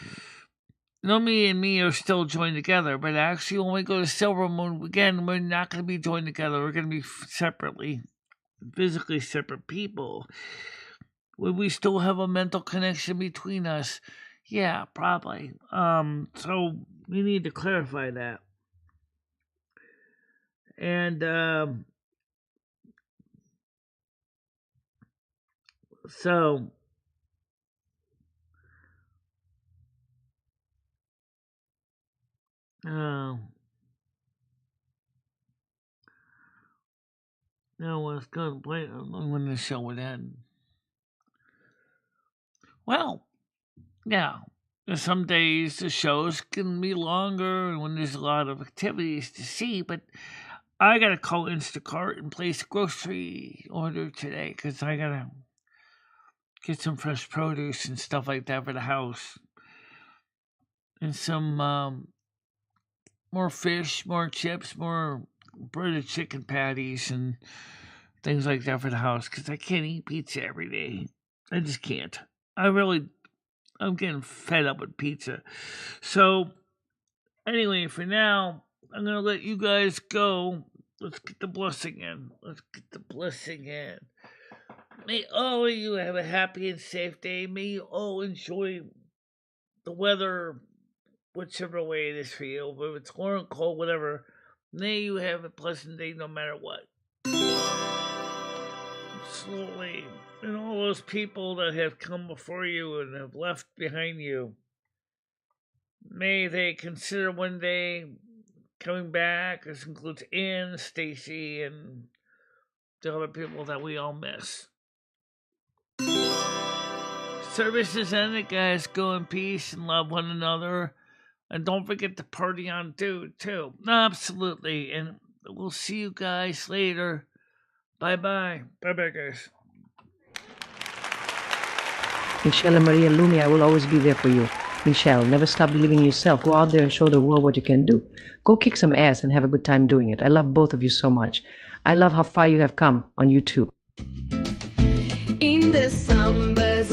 [SPEAKER 1] Nomi and me are still joined together, but actually when we go to Silver Moon again, we're not going to be joined together. We're going to be physically separate people. Would we still have a mental connection between us? Yeah, probably. So we need to clarify that. And so no one's gonna play when the show would end. Well, yeah. Some days the shows can be longer when there's a lot of activities to see, but I gotta call Instacart and place a grocery order today because I gotta get some fresh produce and stuff like that for the house. And some more fish, more chips, more breaded chicken patties, and things like that for the house because I can't eat pizza every day. I just can't. I'm getting fed up with pizza. So, anyway, for now, I'm going to let you guys go. Let's get the blessing in. May all of you have a happy and safe day. May you all enjoy the weather, whichever way it is for you. Whether it's warm, cold, whatever. May you have a pleasant day no matter what. Absolutely. And all those people that have come before you and have left behind you, may they consider one day coming back. This includes Ann, Stacy, and the other people that we all miss. Service is ended, guys. Go in peace and love one another. And don't forget to party on too. Absolutely. And we'll see you guys later. Bye-bye. Bye-bye, guys.
[SPEAKER 3] MicheleMarieDalene, I will always be there for you. Michelle, never stop believing in yourself. Go out there and show the world what you can do. Go kick some ass and have a good time doing it. I love both of you so much. I love how far you have come on YouTube.
[SPEAKER 4] In the summers